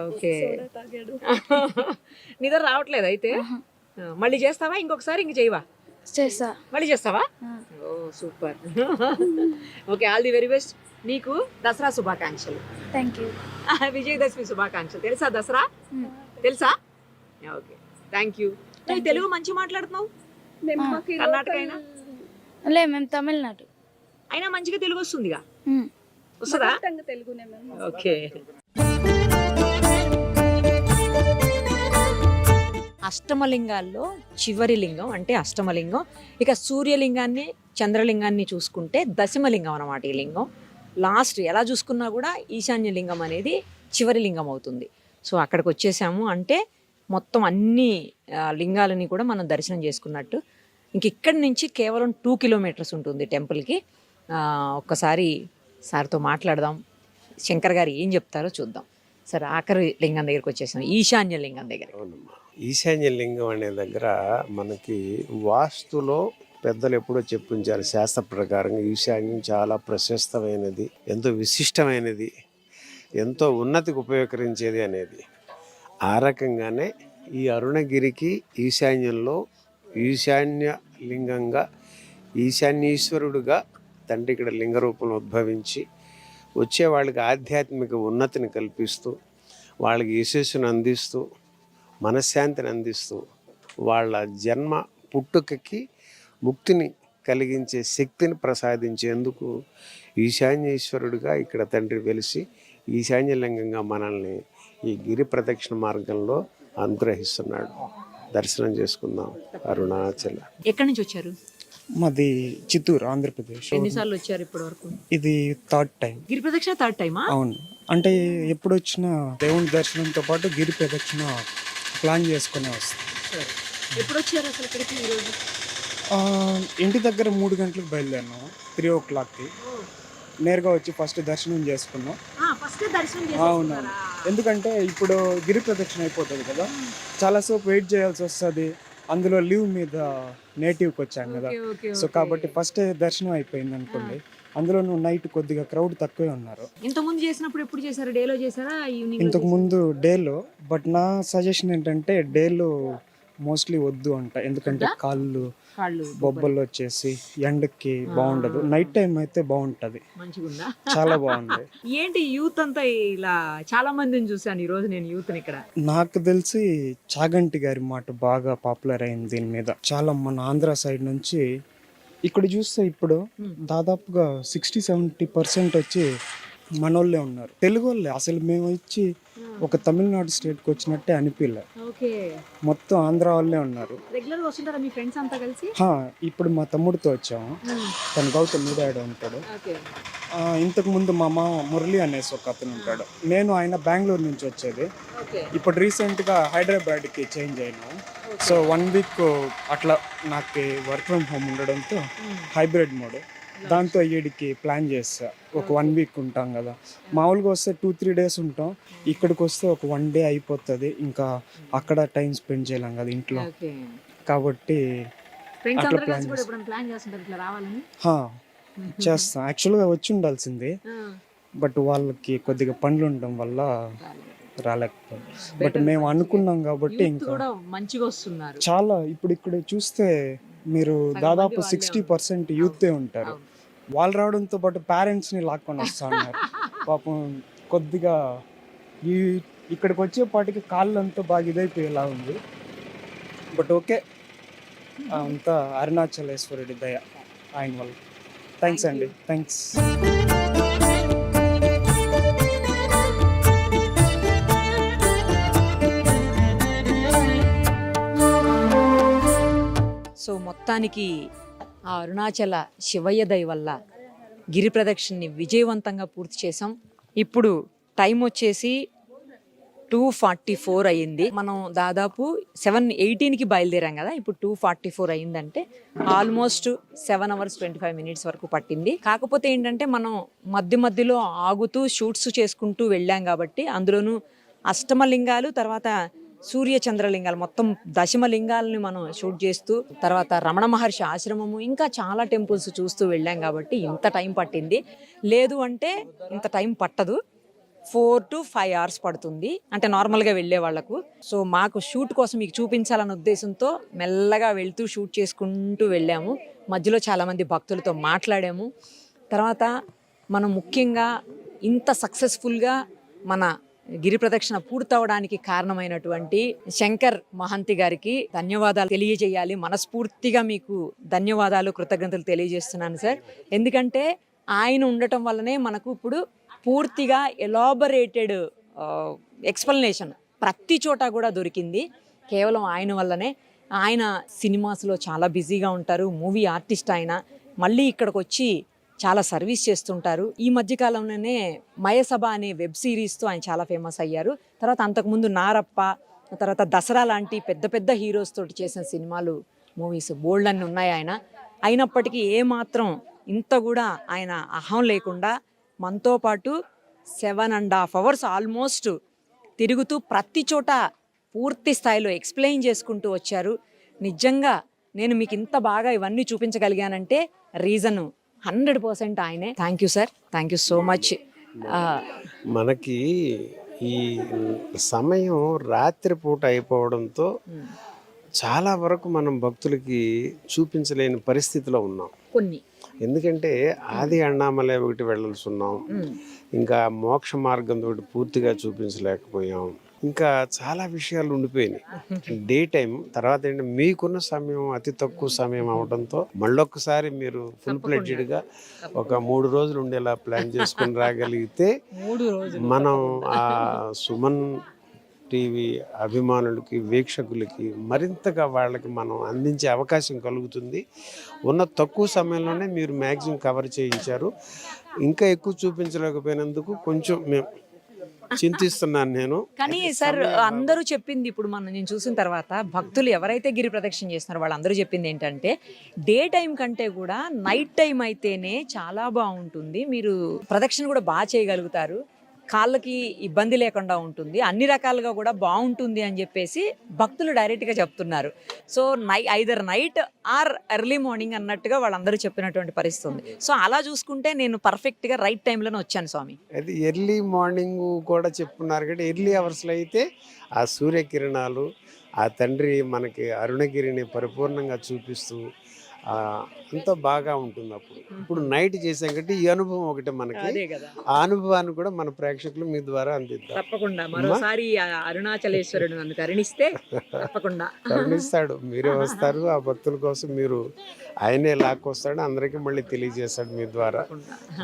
S1: ఓకే. నిద్ర రావట్లేదు అయితే? మళ్ళీ చేస్తావా ఇంకొకసారి? ఇంక చేయవా?
S4: చేసా.
S1: మళ్ళీ చేస్తావా? ఓ super. Okay, all the very best. నీకు దసరా శుభాకాంక్షలు.
S4: Thank you.
S1: విజయదశమి శుభాకాంక్షలు. తెలుసా దసరా? తెలుసా? Okay, thank you. తెలుగు మంచి మాట్లాడుతున్నావు. కర్ణాటక అయినా
S4: లే, మేము తమిళనాడు.
S1: అయినా మంచిగా తెలుగు వస్తుందిగా? వస్తుందా?
S10: తెలుగునే మ్యామ్.
S1: ఓకే. అష్టమలింగాల్లో చివరి లింగం అంటే అష్టమలింగం. ఇక సూర్యలింగాన్ని, చంద్రలింగాన్ని చూసుకుంటే దశమలింగం అన్నమాట ఈ లింగం. లాస్ట్ ఎలా చూసుకున్నా కూడా ఈశాన్య లింగం అనేది చివరి లింగం అవుతుంది. సో అక్కడికి వచ్చేసాము అంటే మొత్తం అన్ని లింగాలని కూడా మనం దర్శనం చేసుకున్నట్టు. ఇంక ఇక్కడి నుంచి కేవలం 2 kilometers ఉంటుంది టెంపుల్కి. ఒక్కసారి సార్తో మాట్లాడదాం, శంకర్ గారు ఏం చెప్తారో చూద్దాం. సరే, ఆఖరి లింగం దగ్గరికి వచ్చేసాం, ఈశాన్య లింగం దగ్గర.
S2: అవునమ్మా, ఈశాన్య లింగం అనే దగ్గర మనకి వాస్తులో పెద్దలు ఎప్పుడో చెప్పించారు, శాస్త్ర ప్రకారంగా ఈశాన్యం చాలా ప్రశస్తమైనది, ఎంతో విశిష్టమైనది, ఎంతో ఉన్నతికి ఉపయోగించేది అనేది. ఆ రకంగానే ఈ అరుణగిరికి ఈశాన్యంలో ఈశాన్య లింగంగా, ఈశాన్యేశ్వరుడుగా తండ్రి ఇక్కడ లింగ రూపంలో ఉద్భవించి వచ్చే వాళ్ళకి ఆధ్యాత్మిక ఉన్నతిని కల్పిస్తూ, వాళ్ళకి యశస్సును అందిస్తూ, మనశ్శాంతిని అందిస్తూ, వాళ్ళ జన్మ పుట్టుకకి ముక్తిని కలిగించే శక్తిని ప్రసాదించేందుకు ఈశాన్యేశ్వరుడిగా ఇక్కడ తండ్రి వెలిసి ఈశాన్యలింగంగా మనల్ని ఈ గిరి ప్రదక్షిణ మార్గంలో అనుగ్రహిస్తున్నాడు. దర్శనం చేసుకుందాం. అరుణాచల.
S1: ఎక్కడి నుంచి వచ్చారు?
S11: మాది చిత్తూరు, ఆంధ్రప్రదేశ్.
S1: ఎన్నిసార్లు వచ్చారు ఇప్పటి వరకు?
S11: ఇది 3rd టైం.
S1: గిరి ప్రదక్షిణ 3rd టైమా?
S11: అవును, అంటే ఎప్పుడు వచ్చినా దేవుని దర్శనంతో పాటు గిరి ప్రదక్షిణ ప్లాన్ చేసుకునే వస్తాం.
S1: ఎప్పుడు వచ్చారు అసలు ఇక్కడికి ఈరోజు?
S11: ఇంటి దగ్గర 3 గంటలకు బయలుదేరినాము, 3 o'clockకి. నేరుగా వచ్చి ఫస్ట్ దర్శనం చేసుకున్నాం. అవును, ఎందుకంటే ఇప్పుడు గిరి ప్రదక్షిణ అయిపోతుంది కదా, చాలాసేపు వెయిట్ చేయాల్సి వస్తుంది. అందులో లీవ్ మీద నేటివ్కి వచ్చాం కదా, సో కాబట్టి ఫస్ట్ దర్శనం అయిపోయింది అనుకోండి. అందులోనూ నైట్ కొద్దిగా క్రౌడ్ తక్కువే ఉన్నారు.
S1: ఇంతకుముందు చేసినప్పుడు ఎప్పుడు చేశారు? డేలో చేశారా, ఈవినింగ్?
S11: ఇంతకు ముందు డేలో, బట్ నా సజెషన్ ఏంటంటే డేలో మోస్ట్లీ వద్దు అంట, ఎందుకంటే కాళ్ళు
S1: కాళ్ళు
S11: బొబ్బలు వచ్చేసి ఎండకి బాగుండదు. నైట్ టైం అయితే బాగుంటది,
S1: మంచిగుందా?
S11: చాలా బాగుంది.
S1: ఏంటి యూత్ అంతా ఇలా చాలా మందిని చూసాను ఈ రోజు నేను యూత్ ఇక్కడ.
S11: నాకు తెలిసి చాగంటి గారి మాట బాగా పాపులర్ అయింది దీని మీద. చాలా మన ఆంధ్ర సైడ్ నుంచి ఇక్కడ చూస్తే ఇప్పుడు దాదాపుగా 60-70% వచ్చి మనోళ్ళే ఉన్నారు, తెలుగు వాళ్ళే. అసలు మేము వచ్చి ఒక తమిళనాడు స్టేట్కి వచ్చినట్టే అనిపించలే,
S1: ఓకే,
S11: మొత్తం ఆంధ్ర వాళ్ళే ఉన్నారు.
S1: రెగ్యులర్ గా వస్తుంటారా మీ ఫ్రెండ్స్ అంతా కలిసి?
S11: ఇప్పుడు మా తమ్ముడితో వచ్చాము, తను గౌతమ్ మీదాడు ఉంటాడు.
S1: ఓకే,
S11: ఇంతకు ముందు మా మామ మురళి అనేసి ఒక అతను ఉంటాడు. నేను ఆయన బెంగళూరు నుంచి వచ్చేది.
S1: ఓకే,
S11: ఇప్పుడు రీసెంట్గా హైదరాబాద్కి చేంజ్ అయినాము. సో 1 వీక్ అట్లా నాకు వర్క్ ఫ్రమ్ హోమ్ ఉండడంతో హైబ్రిడ్ మోడ్, దాంతో ఈడికి ప్లాన్ చేస్తా. ఒక 1 వీక్ ఉంటాం కదా, మామూలుగా వస్తే 2-3 డేస్ ఉంటాం, ఇక్కడికి వస్తే ఒక 1 డే అయిపోతుంది. ఇంకా అక్కడ టైం స్పెండ్ చేయలేం కదా ఇంట్లో,
S1: ఓకే.
S11: కాబట్టి
S1: ఫ్రెండ్స్
S11: అట్లా
S1: అందరూ
S11: ప్లాన్
S1: కలిసి కూడా
S11: చేస్తాం.
S1: ఎప్పుడైనా ప్లాన్ చేస్తుంటారు ఇట్లా రావాలని?
S11: చేస్తాం. యాక్చువల్గా వచ్చి ఉండాల్సింది, బట్ వాళ్ళకి కొద్దిగా పనులు ఉండడం వల్ల రాలేకపోయాం. బట్ మేము అనుకున్నాం కాబట్టి
S1: యూత్
S11: ఇంకా
S1: కూడా మంచిగా వస్తున్నారు.
S11: చాలా ఇప్పుడు ఇక్కడ చూస్తే మీరు
S1: సగం
S11: దాదాపు
S1: మంది వాళ్ళే
S11: 60% యూతే ఉంటారు. వాళ్ళు రావడంతో పాటు పేరెంట్స్ని లాక్కొని వస్తా ఉన్నారు. పాపం కొద్దిగా ఈ ఇక్కడికి వచ్చేపాటికి కాళ్ళంతా బాగా ఇదైపోయేలా ఉంది. బట్ ఓకే, అంతా అరుణాచలేశ్వరుడి దయ ఆయన వల్ల. థ్యాంక్స్ అండి, థ్యాంక్స్.
S1: సో మొత్తానికి ఆ అరుణాచల శివయ్య దయ వల్ల గిరి ప్రదక్షిణని విజయవంతంగా పూర్తి చేసాం. ఇప్పుడు టైం వచ్చేసి 2:44 అయ్యింది. మనం దాదాపు 7:18కి బయలుదేరాం కదా, ఇప్పుడు 2:44 అయ్యిందంటే ఆల్మోస్ట్ 7 hours 25 minutes వరకు పట్టింది. కాకపోతే ఏంటంటే మనం మధ్యలో ఆగుతూ షూట్స్ చేసుకుంటూ వెళ్ళాం కాబట్టి, అందులోనూ అష్టమలింగాలు, తర్వాత సూర్య చంద్రలింగాలు, మొత్తం దశమలింగాలని మనం షూట్ చేస్తూ, తర్వాత రమణ మహర్షి ఆశ్రమము, ఇంకా చాలా టెంపుల్స్ చూస్తూ వెళ్ళాం కాబట్టి ఇంత టైం పట్టింది. లేదు అంటే ఇంత టైం పట్టదు, 4 to 5 hours పడుతుంది, అంటే నార్మల్గా వెళ్ళే వాళ్ళకు. సో మాకు షూట్ కోసం మీకు చూపించాలన్న ఉద్దేశంతో మెల్లగా వెళ్తూ షూట్ చేసుకుంటూ వెళ్ళాము. మధ్యలో చాలామంది భక్తులతో మాట్లాడాము. తర్వాత మనం ముఖ్యంగా ఇంత సక్సెస్ఫుల్గా మన గిరి ప్రదక్షిణ పూర్తవడానికి కారణమైనటువంటి శంకర్ మహంతి గారికి ధన్యవాదాలు తెలియజేయాలి. మనస్ఫూర్తిగా మీకు ధన్యవాదాలు, కృతజ్ఞతలు తెలియజేస్తున్నాను సార్. ఎందుకంటే ఆయన ఉండటం వల్లనే మనకు ఇప్పుడు పూర్తిగా ఎలాబరేటెడ్ ఎక్స్ప్లెనేషన్ ప్రతి చోట కూడా దొరికింది, కేవలం ఆయన వల్లనే. ఆయన సినిమాస్లో చాలా బిజీగా ఉంటారు, మూవీ ఆర్టిస్ట్ ఆయన. మళ్ళీ ఇక్కడికి వచ్చి చాలా సర్వీస్ చేస్తుంటారు. ఈ మధ్యకాలంలోనే మయసభ అనే వెబ్ సిరీస్తో ఆయన చాలా ఫేమస్ అయ్యారు. తర్వాత అంతకుముందు నారప్ప, తర్వాత దసరా లాంటి పెద్ద పెద్ద హీరోస్ తోటి చేసిన సినిమాలు, మూవీస్ బోల్డ్ అన్ని ఉన్నాయి ఆయన. అయినప్పటికీ ఏమాత్రం ఇంత కూడా ఆయన అహం లేకుండా మనతో పాటు 7.5 hours ఆల్మోస్ట్ తిరుగుతూ ప్రతి చోట పూర్తి స్థాయిలో ఎక్స్ప్లెయిన్ చేసుకుంటూ వచ్చారు. నిజంగా నేను మీకు ఇంత బాగా ఇవన్నీ చూపించగలిగానంటే రీజన్ 100% ఆయనే. Thank you sir, thank you so much.
S2: మనకి ఈ సమయం రాత్రిపూట అయిపోవడంతో చాలా వరకు మనం భక్తులకి చూపించలేని పరిస్థితిలో ఉన్నాం.
S1: కొన్ని
S2: ఎందుకంటే ఆది అన్నామలై ఒకటి వెళ్ళాల్సి ఉన్నాం, ఇంకా మోక్ష మార్గం తోటి పూర్తిగా చూపించలేకపోయాం, ఇంకా చాలా విషయాలు ఉండిపోయినాయి. డే టైం తర్వాత ఏంటంటే మీకున్న సమయం అతి తక్కువ సమయం అవడంతో మళ్ళొక్కసారి మీరు ఫుల్ ఫ్లెడ్జ్డ్గా ఒక 3 రోజులు ఉండేలా ప్లాన్ చేసుకుని రాగలిగితే మనం ఆ సుమన్ టీవీ అభిమానులకి, వీక్షకులకి మరింతగా వాళ్ళకి మనం అందించే అవకాశం కలుగుతుంది. ఉన్న తక్కువ సమయంలోనే మీరు మ్యాక్సిమం కవర్ చేయించారు. ఇంకా ఎక్కువ చూపించలేకపోయినందుకు కొంచెం మేము చింతిస్తున్నాను నేను.
S1: కానీ సార్ అందరూ చెప్పింది, ఇప్పుడు నేను చూసిన తర్వాత భక్తులు ఎవరైతే గిరి ప్రదక్షిణ చేస్తున్నారో వాళ్ళందరూ చెప్పింది ఏంటంటే డే టైం కంటే కూడా నైట్ టైం అయితేనే చాలా బాగుంటుంది, మీరు ప్రదక్షిణ కూడా బాగా చేయగలుగుతారు, కాళ్ళకి ఇబ్బంది లేకుండా ఉంటుంది, అన్ని రకాలుగా కూడా బాగుంటుంది అని చెప్పేసి భక్తులు డైరెక్ట్గా చెప్తున్నారు. So either night or early morning అన్నట్టుగా వాళ్ళందరూ చెప్పినటువంటి పరిస్థితి ఉంది. సో అలా చూసుకుంటే నేను పర్ఫెక్ట్గా రైట్ టైంలోనే వచ్చాను స్వామి.
S2: అది ఎర్లీ మార్నింగ్ కూడా చెప్పుకున్నారు, కానీ ఎర్లీ అవర్స్లో అయితే ఆ సూర్యకిరణాలు, ఆ తండ్రి మనకి అరుణగిరిని పరిపూర్ణంగా చూపిస్తూ ఎంతో బాగా ఉంటుంది. ఇప్పుడు నైట్ చేసాం కాబట్టి ఈ అనుభవం ఒకటి మనకి,
S1: అదే కదా.
S2: ఆ అనుభవాన్ని కూడా మన ప్రేక్షకులు మీ ద్వారా అందిద్దాం.
S1: తప్పకుండా మరోసారి ఆ అరుణాచలేశ్వరుడు నన్ను కరుణిస్తే తప్పకుండా
S2: కరుణిస్తాడు. మీరే వస్తారు, ఆ భక్తుల కోసం మీరు ఆయనే లాక్కొస్తాడు, అందరికీ మళ్ళీ తెలియజేస్తాడు మీ ద్వారా.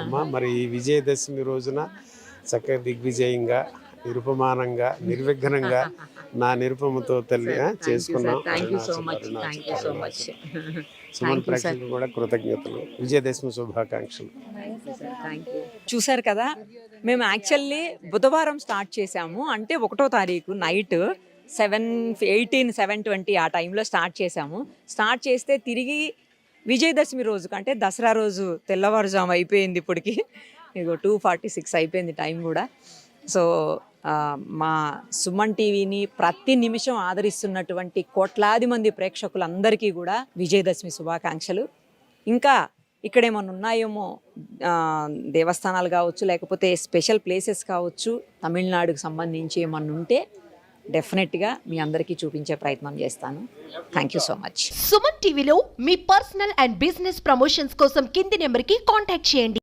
S2: అమ్మా మరి ఈ విజయదశమి రోజున చక్కగా దిగ్విజయంగా, నిరుపమానంగా, నిర్విఘ్నంగా నా నిరుపమతో తల్లి చేసుకున్నాం.
S1: Thank you so much, thank you so much.
S2: Suman ప్రేక్షకులు కూడా కృతజ్ఞతలు, విజయదశమి శుభాకాంక్షలు.
S1: చూశారు కదా, మేము యాక్చువల్లీ బుధవారం స్టార్ట్ చేసాము. అంటే 1వ తారీఖు నైట్ 7:20 ఆ టైంలో స్టార్ట్ చేసాము. స్టార్ట్ చేస్తే తిరిగి విజయదశమి రోజు కంటే దసరా రోజు తెల్లవారుజాము అయిపోయింది. ఇప్పటికి ఇగో 2:46 అయిపోయింది టైం కూడా. సో మా సుమన్ టీవీని ప్రతి నిమిషం ఆదరిస్తున్నటువంటి కోట్లాది మంది ప్రేక్షకులందరికీ కూడా విజయదశమి శుభాకాంక్షలు. ఇంకా ఇక్కడ ఏమన్నా ఉన్నాయేమో, దేవస్థానాలు కావచ్చు, లేకపోతే స్పెషల్ ప్లేసెస్ కావచ్చు, తమిళనాడుకు సంబంధించి ఏమన్నా ఉంటే డెఫినెట్గా మీ అందరికీ చూపించే ప్రయత్నం చేస్తాను. Thank you so much.
S12: Suman టీవీలో మీ పర్సనల్ అండ్ బిజినెస్ ప్రమోషన్స్ కోసం కింది నెంబర్కి కాంటాక్ట్ చేయండి.